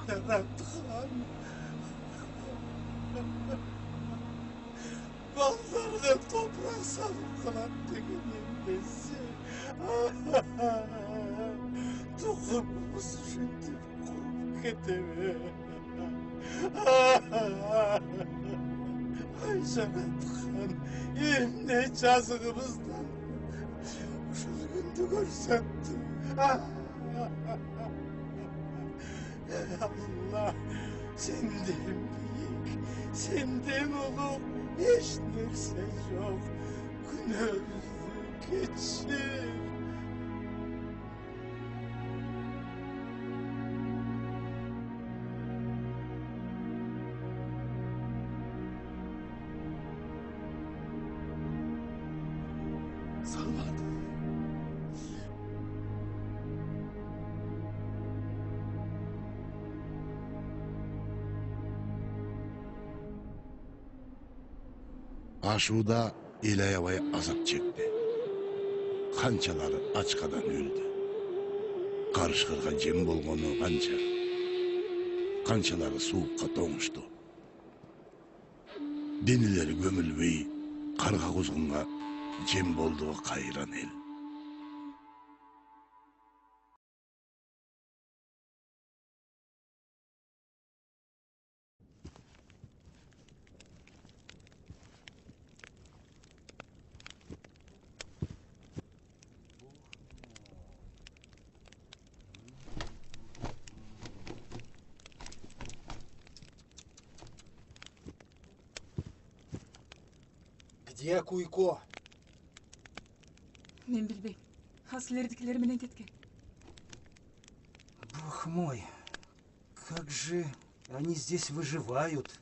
Serhatхан. Ballarına toprak salıp kalan tekenin nesi. Tohumumuz şimdi kurup keteme. Ay Serhatхан, ne çazığımızdan. Şu günde görsettim. Allah, senden büyük, senden ulu hiç nerse yok. Gün öldü geçir. Salman. Aşuda İlayavay azap çekti. Kançaları açkadan öldü. Karışkırga cem bolgonu kança. Kançaları soğukka toğuştu. Denileri gömülbey, karga kuzgunga cem bolduğu kayran el. Где Куйко? Мен билбейм. Силердикилер менен кеткен. Бог мой, как же они здесь выживают,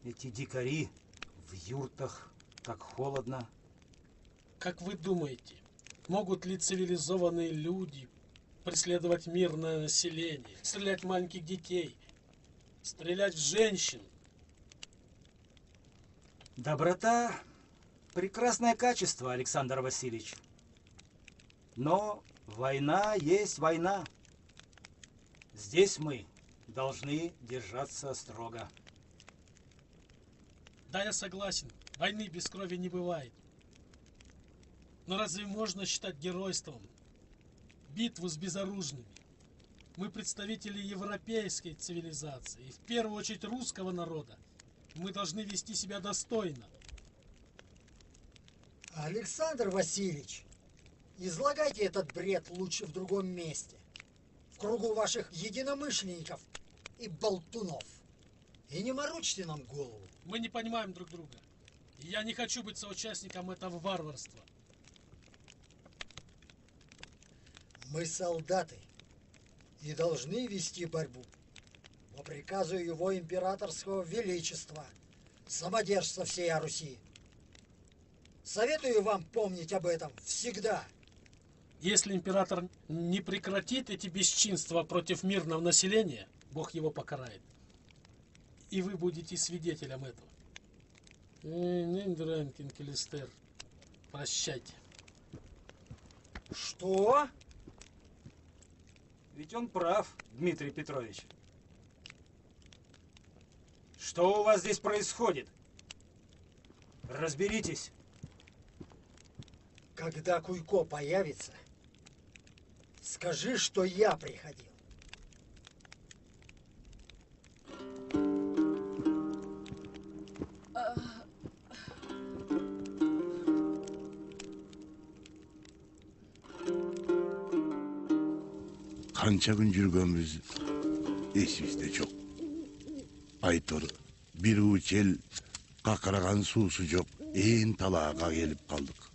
эти дикари в юртах, так холодно. Как вы думаете, могут ли цивилизованные люди преследовать мирное население, стрелять в маленьких детей, стрелять в женщин? Доброта — прекрасное качество, Александр Васильевич. Но война есть война. Здесь мы должны держаться строго. Да, я согласен, войны без крови не бывает. Но разве можно считать геройством битву с безоружными? Мы представители европейской цивилизации, и в первую очередь русского народа. Мы должны вести себя достойно. Александр Васильевич, излагайте этот бред лучше в другом месте. В кругу ваших единомышленников и болтунов. И не морочьте нам голову. Мы не понимаем друг друга. И я не хочу быть соучастником этого варварства. Мы солдаты и должны вести борьбу по приказу его императорского величества, самодержца всей Руси. Советую вам помнить об этом всегда. Если император не прекратит эти бесчинства против мирного населения, Бог его покарает. И вы будете свидетелем этого. Прощайте. Что? Ведь он прав, Дмитрий Петрович. Что у вас здесь происходит? Разберитесь. Когда Куйко появится, скажи, что я приходил. Kança gün жүргөнбүз эсибизде жок. Айтор бир учел какыраган суусу жок ээн талаага келип калдык.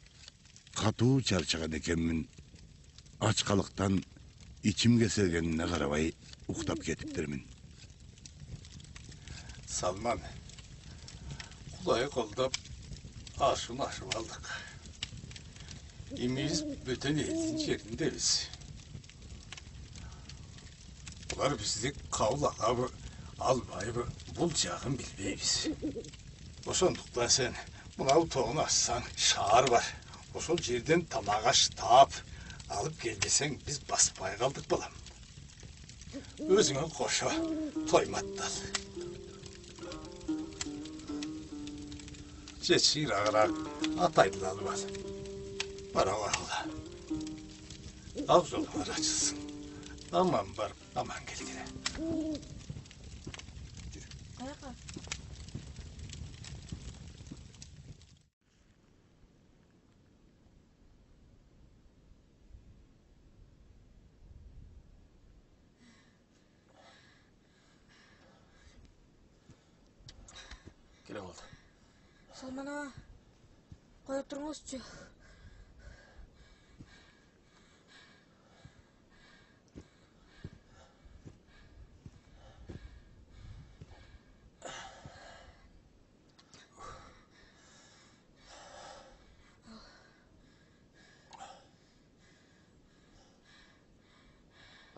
Катуу чарчаган экенмин. Ачкалыктан ичим кесергенине карабай уктап кетиптермин. Salman, Kudayı koldap aşım aldık. İmiz bütün eğitim yerindeyiz. Bunlar bizi kavlağa almayı bulacağını bilmeyiz. Osonduktan sen buna toğunu açsan şağır var. Osol yerden tamağaç tap alıp gel desen biz basıp kaldık balam. өзіңе қоша тойматтал. Жетшігірағырақ атайды алып ал. Бара бағыла. Ақ жолыңар açılsın. Aman barıp, aman gelgire. Қаяққа? Келе болды. Салман аға, қоя тұрыңызшы.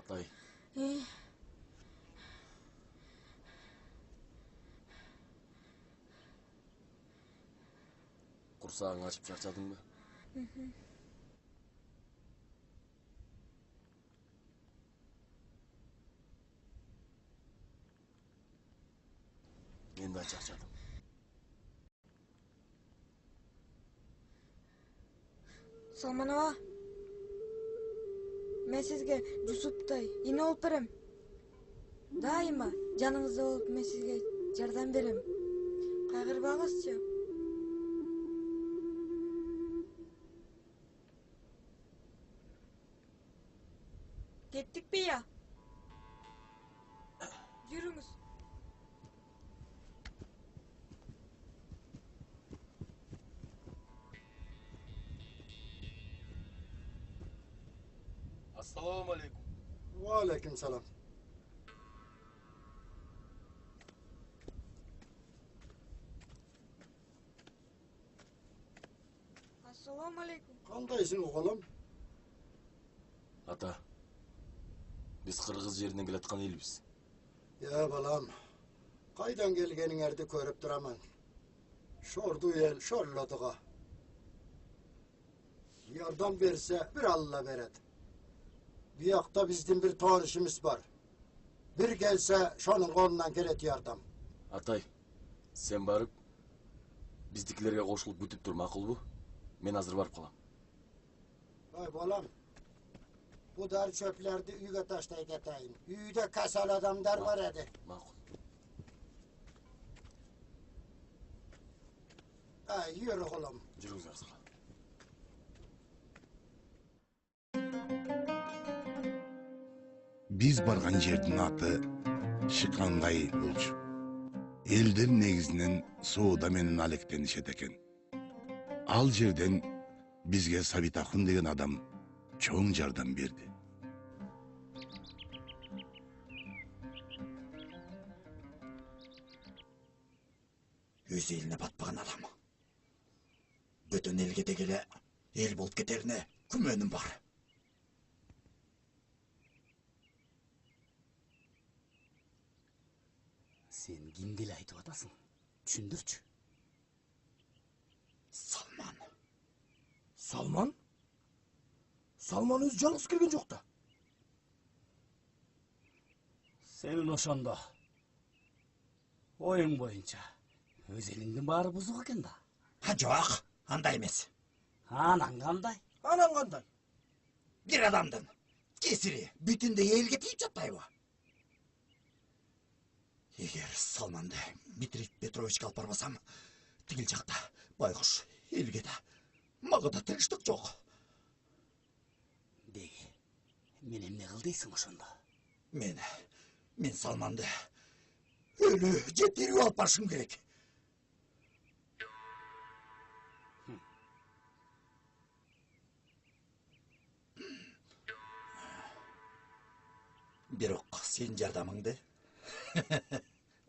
Атай. Құрсағың ашып шаршадың ба? Мен де шаршадым. Салман аға, мен сізге Жусуптай ине болып берем. Дайыма жаныңызда болып мен сізге жардам берем. Қайғырбаңызшы. Кеттік бе я? Жүріңіз. Assalamu alaikum. Wa alaikum salam. Assalamu alaikum. Qandayсың oğlum? Ата, biz Qırğız жерінен келатқан елбіз. Ya balam, qaydan gelgeningерді көріп тұраман. Şordu el, şorladığa. Yardım verse bir Allah vered. Bir yakta bizden bir tanışımız var. Bir gelse şonun kolundan gelet yardım. Атай, sen барып, біздікілерге қошылып күтіп тұр мақұл bu? Men hazır barып қалам. Vay balam, bu dar çöplerdi üyge taştay getayın. Üyde kasal adamlar var edi. Maqul. Yürü oğlum. Жүріңіз арзыға. Biz bargan жердің аты Шықанғай болчу. Елдер негізінен соуда менен алектенишет экен. Ал жерден бізге Сабитахун деген адам чоң жардам берди. Өз еліне батпаған адам. Бүтін елге дегеле ел болып кетеріне күмөнім бар. Sen kimdile айтып атасың? Түшүндүрчү. Салман. Салман? Салман өзі жалғыз келген жоқ та. Senin ошондо оюң боюнча өз элиңдин баары бузук экен да. Жоқ, андай емес. Анан кандай? Анан кандай? Bir адамдын кесири бүтүндө элге тийип жатпайбы? Егер Салманды Дмитрий Петровичке алып барбасам, тигил жакта байкуш элге да мага да тынчтык жок. Деги, мен эмне кыл дейсиң ошондо? Мен Салманды өлү же тирүү алып барышым керек. Бирок сен жардамыңды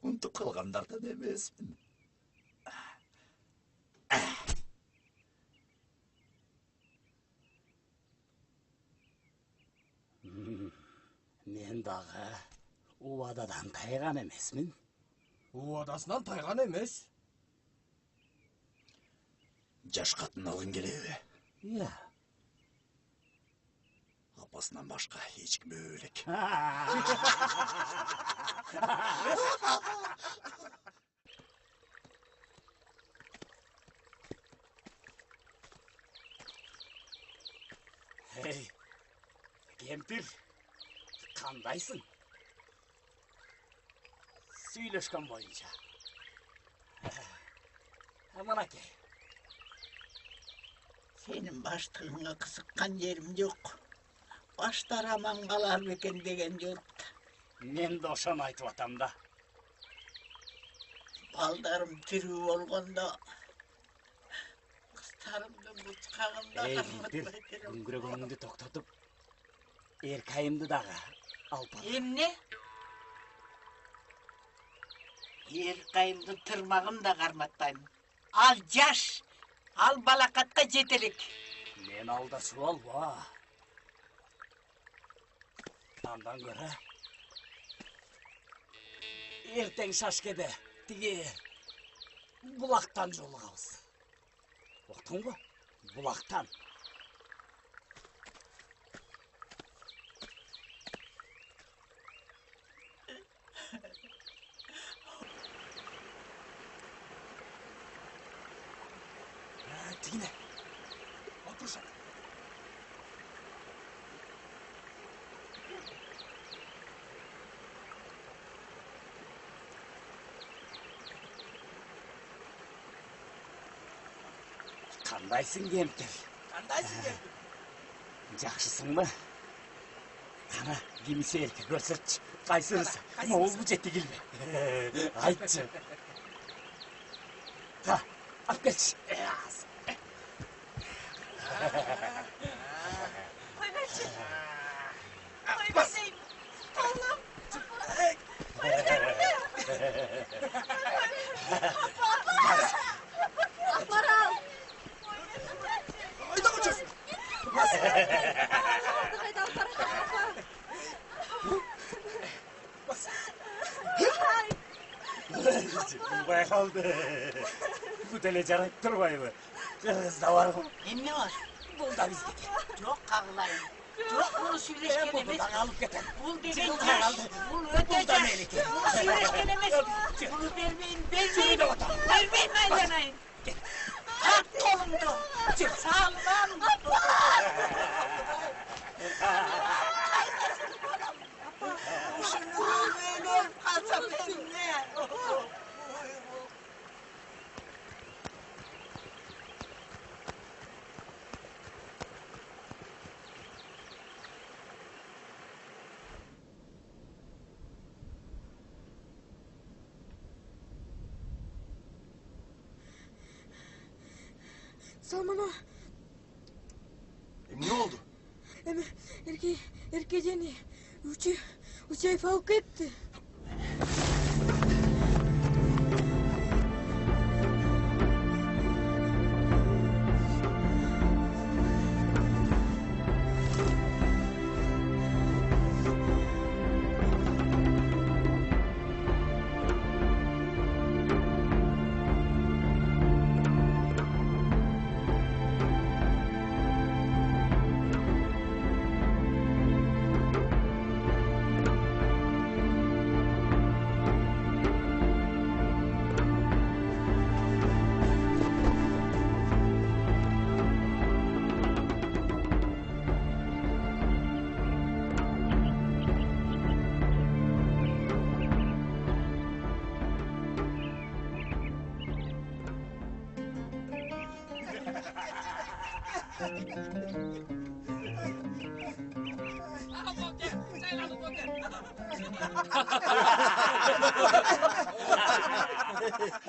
унутуп калгандардан эмесмин. Мен дагы убададан тайган эмесмин. Убадасынан тайган эмес. Жаш катын алгың келеби? Iya. Апасынан башка ешкім бөлек. Ей, кемпір, қандайсың? Сөйлешкен бойынша. Аман әке. Senin başlığına kısıkkan yerim yok. Başlar aman kalar beken degen yurtta. Men de oşan aytып atam da. Baldarım tiri olganda. Kıstarımda bıçkağımda Ey kalmadı. kempір, күңгірегіңді тоқтатып, еркайымды дағы алып ал. Emne? Yer kayımdı tırmağım da karmattayım. Al yaş, al balakatқа жетелік. Мен алдашып алба. Андан көрі. Ертең шашкеде тіге бұлақтан жолығамыз. Оқтың ба? Бұлақтан. Тігіне. Отырша. Қандайсың кемпір? Қандайсың кемпір? Жақшысың ба? Қана, кимсе ерке көрсетші. Қайсыңыз? Мол бұл жетті келме. Айтшы. Қа, ап келші. Koymaçı. Koymaçayım. Oğlum. Akmaral. Hayda kaçıyorsun. Hayda Akmaral. Бұлбай қалды. Күтеле жарайып тұрбай бы. Қыз да бар ғой. Emne var? Бұл да біздеке. Yok kağılayım. Yok bunu söyleşken Bunu emez. da alıp getir. Bul degen Bunu da yaş. aldı. Bul Bunu öte da yaş. melike. Bunu söyleşken emez. Bunu vermeyin. Vermeyin. Vermeyin maydanayın. Hak kolumda. Sağlam. Şimdi böyle kalsam ne? Salmana. Ne oldu? Erkeceni üç ay falk etti.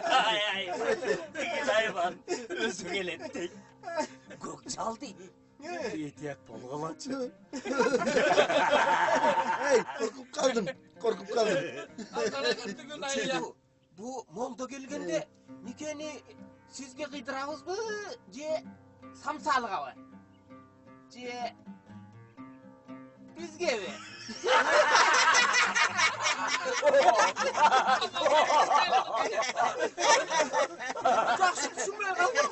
Ay, деген айбан, өзің елетті. Көк жал дейді. Етек болғылатшы. Ey, korkup kaldım. Bu molda gelgende nikeni sizge kıydırabız mı? Je samsalığa mı? Je bizge mi? Жақсы түсінбей қалдым.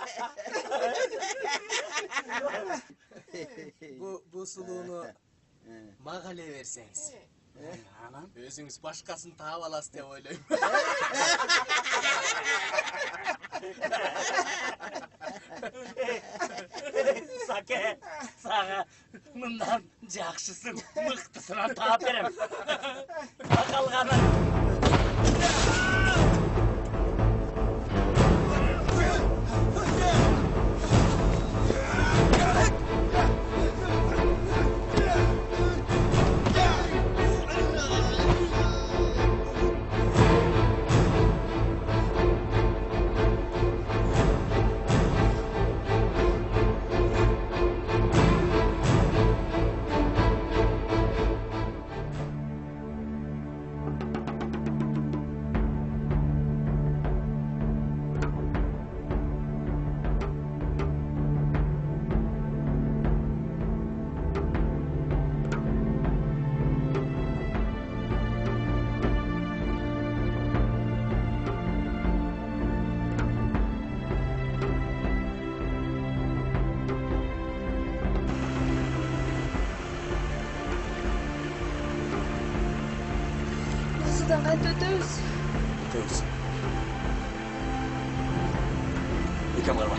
Bu suluğunu Mağale verseniz. Anam. Özünüz başkasını taap alasız dep oylayım. Sake, sağa mından жақшысын, мықтысынан таап берем. Қалғаны. Sudan qayta o'tamiz. O'tamiz. Ikam qarba.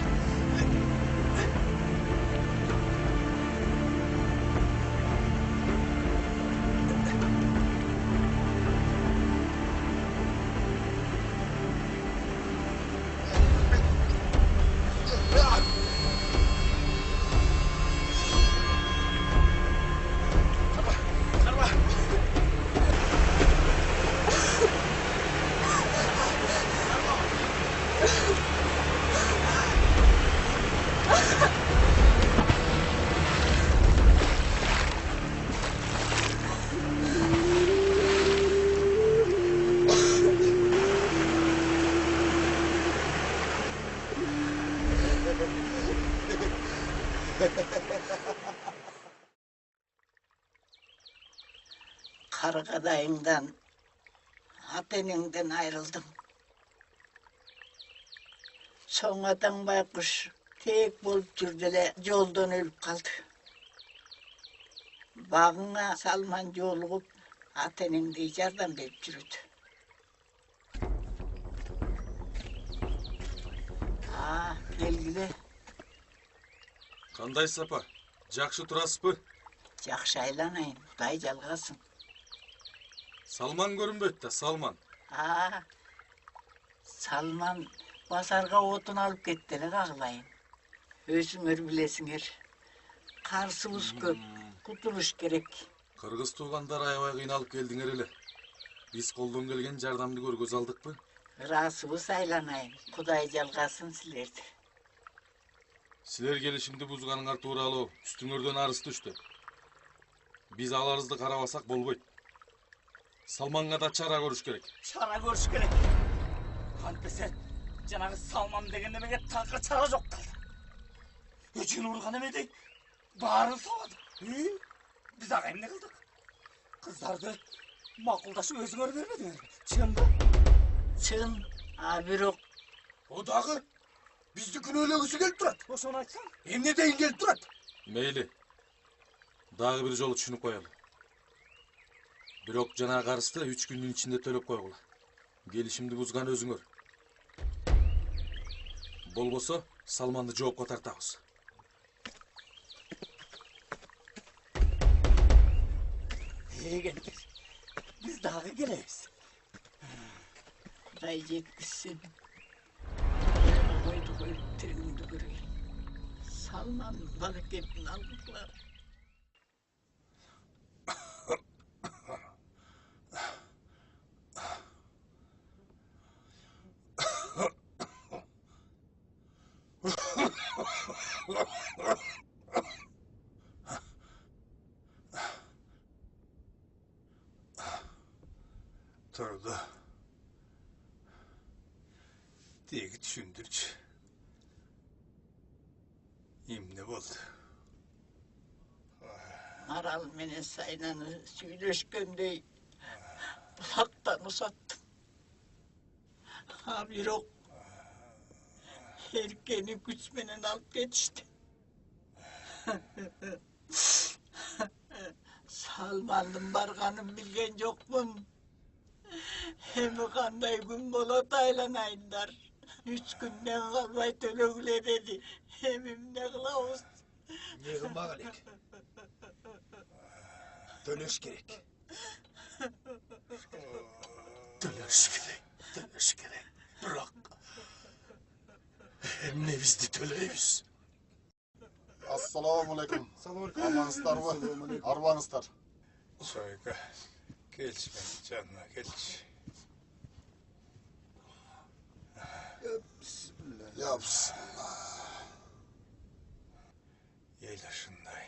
Kargadayından, atenengden ayrıldım. Sonradan baykuş tek bolup жүрділе жолдан өлüp kaldı. Bağına Salman joluğup atenengde jardan berip жүрüdü. Belgili. Кандайсыз апа? Жакшы турасызбы? Жақшы айланайын, Құдай жалғасын. Салман көрінбейді да, Салман. Salman basarga otun alıp kettiler ağlayın. Özüңөр bilesиңер. Карсыбыз көп, кутулуш керек. Кыргыз туугандар аябай кыйналып келдиңер эле. Биз колдон келген жардамды көргөз алдыкпы? Ырасыбыз айланайын, Құдай жалғасын силерди. Силер келишимди бузганыңар тууралуу үстүңөрдөн арыз түштү. Биз аларызды карабасак болбойт. Салманга да чара көрүш керек. Чара көрүш керек. Кантесе, жанагы Салман деген немеге такыр чара жок калды. Өчүн урган эмедей баарын салады. Биз ага эмне кылдык? Кыздарды макулдашып өзүңөр бербедиңер. Чынбы? Чын, бирок о дагы бизди күнөөлөгүсү келип турат. Ошону айтсаң? Эмне дейин келип турат? Мейли. Дагы бир жолу түшүнүп коелу. Бирок жанагы карызды 3 күндүн ичинде төлөп койгула. Келишимди бузган өзүңөр. Болбосо Салманды жоопко тартабыз. Эгенdir. Биз дагы келебиз. Құдай жеткізсін. Қойды қойып тіріңді көрейін. Салман барекетін алдықлар. Тұрды. Тегі түшіндірші. Емне болды? Арал менен Сайнаны сүйлөшкөндей бұлақтан ұсаттым. Бирок еркені күч менен алып кетишти. Salman'ın barganın bilgen yokmun. Hem kanday gün bolat aylanayınlar. 3 günden kalmay tölögüle dedi. Hemim ne kılavuz. Yığın bağlık. Dönüş gerek. Dönüş gerek. Bırak. Hem ne bizdi töleyüz. Assalamu alaikum. Amansızlar mı? Arvanızlar. Soyka. Geç ben canına geç. Ya bismillah. Yeylaşınday.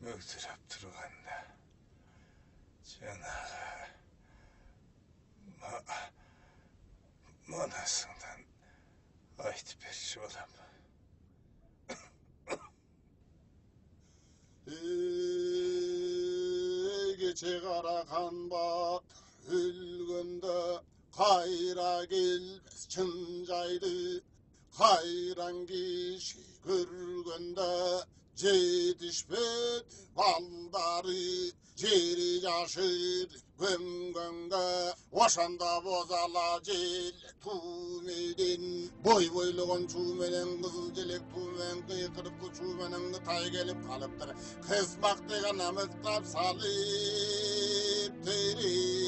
Möktürüp durganda. Canağı. Manasından ayt berçi olam. Geçe karakan bat ülgünde kayra gelmez çıncaydı. Kayran kişi görgünde cedişmedi baldarı. Ceri yaşır göngönge Oşanda bozala cel tumedin Boy boyluğun çumenen kızıl celek tumen Kıykırıp çumenen tay gelip kalıptır Kızmak degen amıktap salıp teri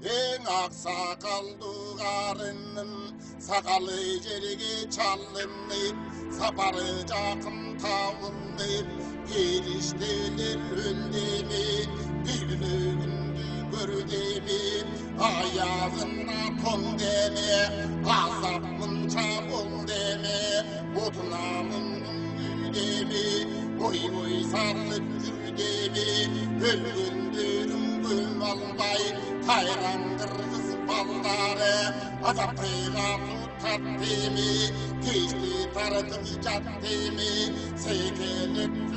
En aksakaldı karının Sakalı cerige çalınır Saparı cakım tavındır Erişteler öldü mi, bir gündü gördü mi, ayağına ton deme, azapın çabul deme, otnamın gül mi, boy boy sarılıp yürü mi, ölgündürüm gül almay, kayran kırgız balları, azapıyla tutat mi, geçti tarıkı caddemi, sekelip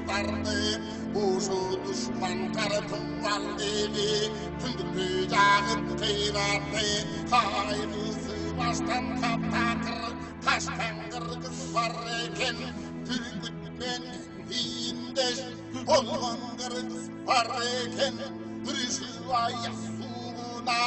vardı, uşu düşman karıtı valdi, tündüklü yağıp kıyrattı, hayırlısı baştan kaptakır, taştan kırgız var eken, Türkmen hiyindeş, olgan kırgız var eken, Kırışı ayasuna,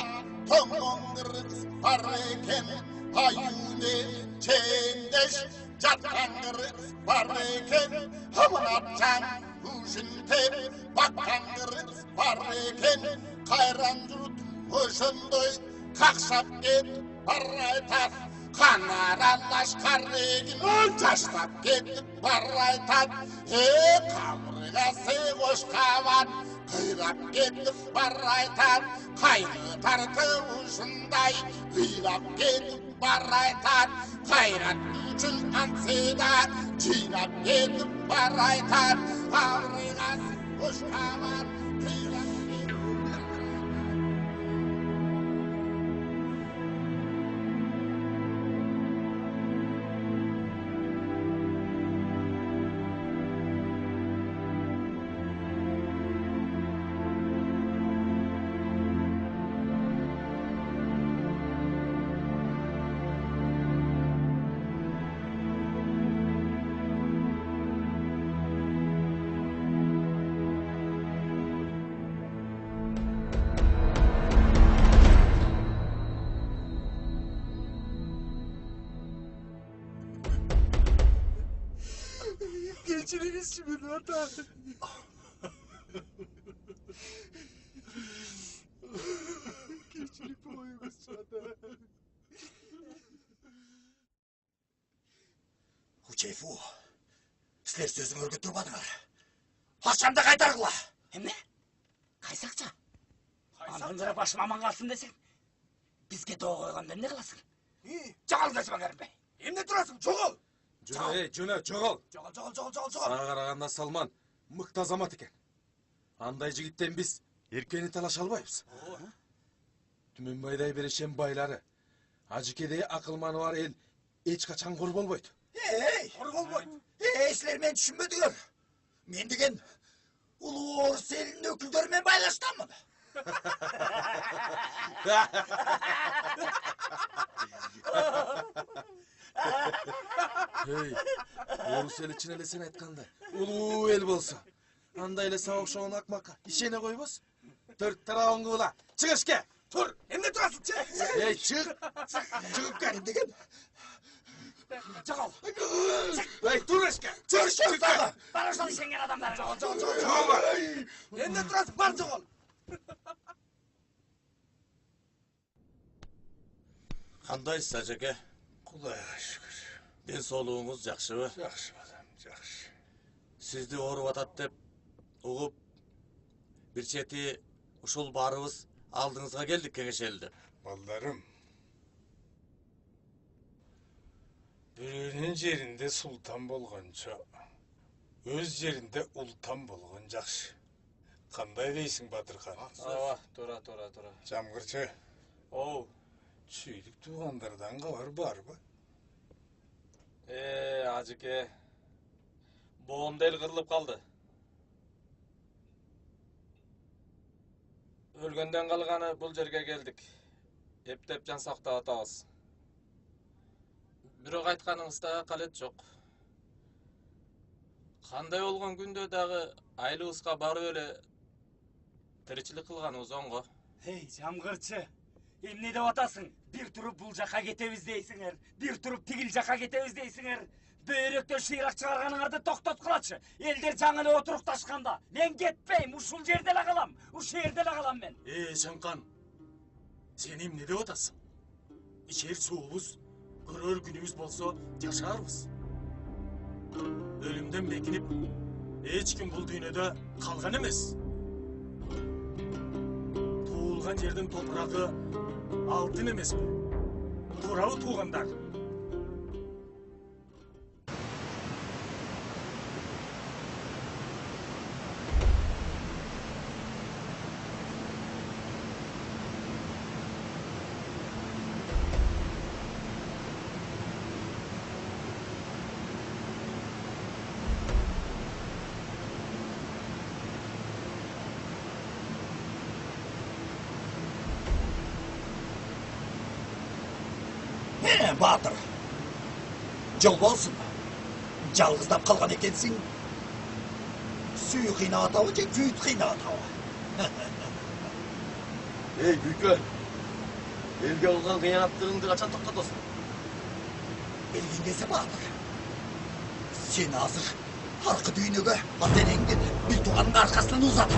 tongon kırgız var eken, Hayune çendeş, Jatkan kırgız var eken, Hamın atcan huşinte, bakkan kırgız var eken, Kayran yurt hoşundoy, kakşap et baraytat, Kanarallaş karregin, taşlap ketip baraytat, Kavrgası hoş kavan, Kıyrap ketip baraytat, Kaygı tartı uşunday, Kıyrap ketip baraytat, Kayrat üçün ansida, Çiğnap ketip baraytat, Kavrgası hoş kavan, Kıyrap ketip Geçiriniz şimdi hata. Geçirip oyunuz çada. Huçeyfu, sizler sözümü örgüttürmadыңар. Haşamda kaytargıla. Emne? Kaysakça? Andan beri başıma aman kalsın desen. Bizge doğu koygan ben ne kılasın? Çakal kesime kerim bey. Emne durasın, çoğul. Жөнө, жоғал. Жоғал. Сага караганда Салман мыкты азамат экен. Андай жигиттен биз эркени талаша албайбыз. Түмөнбайдай берешен байлары, ажыкедей акылманы бар эл эч качан кор болбойт. Kor bolboyt. Sizler men düşünmediler. Men degen ulu Orus elinin öküldörümen baylaştanmın. Hey, Орус эл ичин эле сен айтканда, улуу эл болсо, Андай эле сабакшоон акмакка ишене койбос. Төрт тарабың кыбыла. Чыг эшикке. Тур. Эмне турасың? Эй, чыг. Чыгып кел деген. Чыгал. Эй, тур эшикке. Чыг эшикке. Бара ошол ишенген адамдар. Чыгал. Эмне турасың? Бар чыгал. Кандайсыз ажеке? Кудайга шүгүр. Ден соолугуңуз жакшыбы? Жакшы балам, жакшы. Сизди ооруп атат деп угуп, бир чети ушул баарыбыз алдыңызга келдик кеңешели деп. Балдарым, бирөөнүн жеринде султан болгончо, өз жеринде ултан болгон жакшы. Кандай дейсиң, Батырхан? Ооба, туура. Жамгырчы. Оу. Чүйлүк туугандардан кабар барбы? Ажеке. Боомда эл кырылып калды. Өлгөндөн калганы бул жерге келдик. Эптеп жан сактап атабыз. Бирок айтканыңызда калет жок. Кандай болгон күндө дагы айлыбызга барып эле тиричилик кылганыбыз оңго. Эй, жамгырчы. Эмне деп атасың? Бир туруп бул жака кетебиз дейсиңер, бир туруп тигил жака кетебиз дейсиңер. Бөйрөктөн шыйрак чыгарганыңарды токтоткулачы. Элдер жаңы отурукташканда. Мен кетпейм, ушул жерде эле калам. Ушул жерде эле калам мен. Шаңкан. Сен эмне деп атасың? Ичер суубуз, көрөр күнүбүз болсо жашарбыз. Өлүмдөн бекинип, эч ким бул дүйнөдө калган эмес. Туылган жердин топурагы алтын эмеспи? Туурабы туугандар? Батыр, жол болсын. Жалғыздап қалған екенсің. Сүй қина атауы же күйт қина атауы. Ей, Гүйкө. Элге кылган кыянаттыгыңды качан токтотосуң? Элген кесе Батыр. Сен азыр аркы дүйнөгө ата-энеңдин бир тууганын аркасынан узат.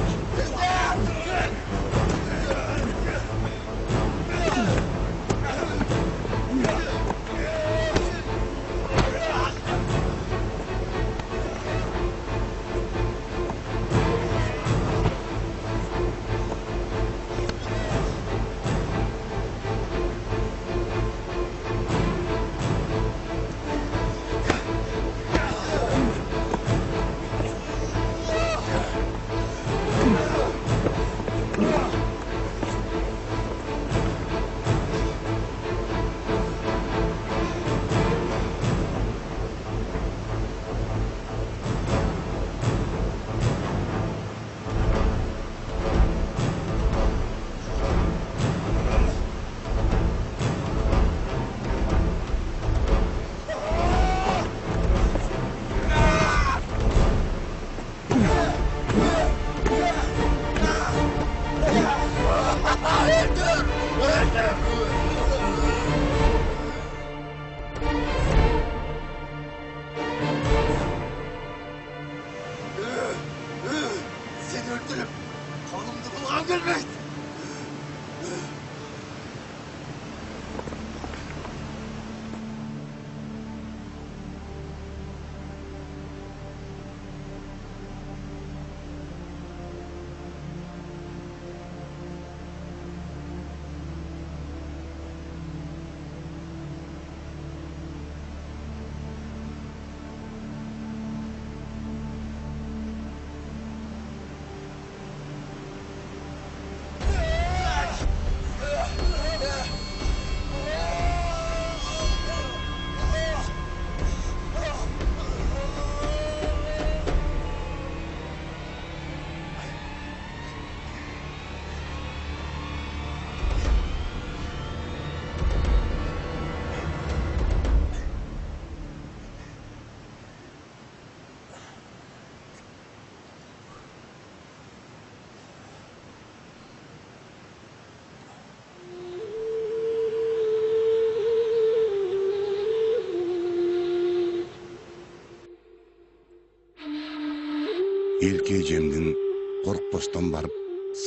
эки эжемдин коркпостон барып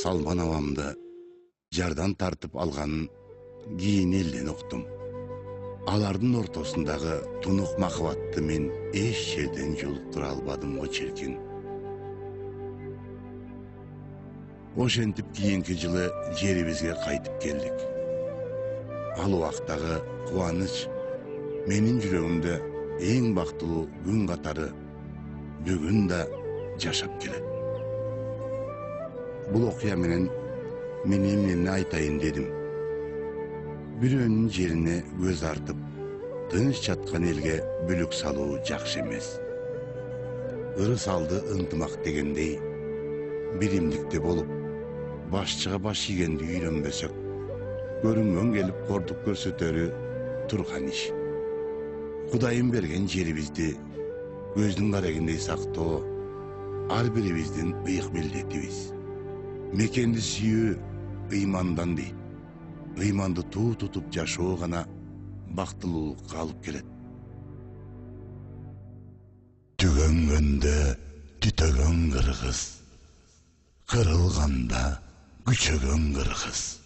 Салман абамды жардан тартып алганын кийин элден уктум. Алардын ортосундагы тунук махабатты мен эч жерден жолуктура албадым го чиркин. Ошентип кийинки жылы жерибизге кайтып келдик. Ал убактагы кубаныч менин жүрөгүмдө эң бактылуу күн катары бүгүн да жашап келет. Бул окуя менен мен эмнени айтайын дедим. Бирөөнүн жерине көз артып, тыныч жаткан элге бүлүк салуу жакшы эмес. Ырыс алды ынтымак дегендей, биримдикте болуп, башчыга баш ийгенди үйрөнбөсөк, көрүнгөн келип кордук көрсөтөрү турган иш. Кудайым берген жерибизди көздүн карегиндей сактоо ар бирибиздин ыйык милдетибиз. Мекенди сүйүү ыймандан дейт. Ыйманды туу тутуп жашоо гана бактылуулукка алып келет. Түгөнгөндө түтөгөн кыргыз, кырылганда күчөгөн кыргыз.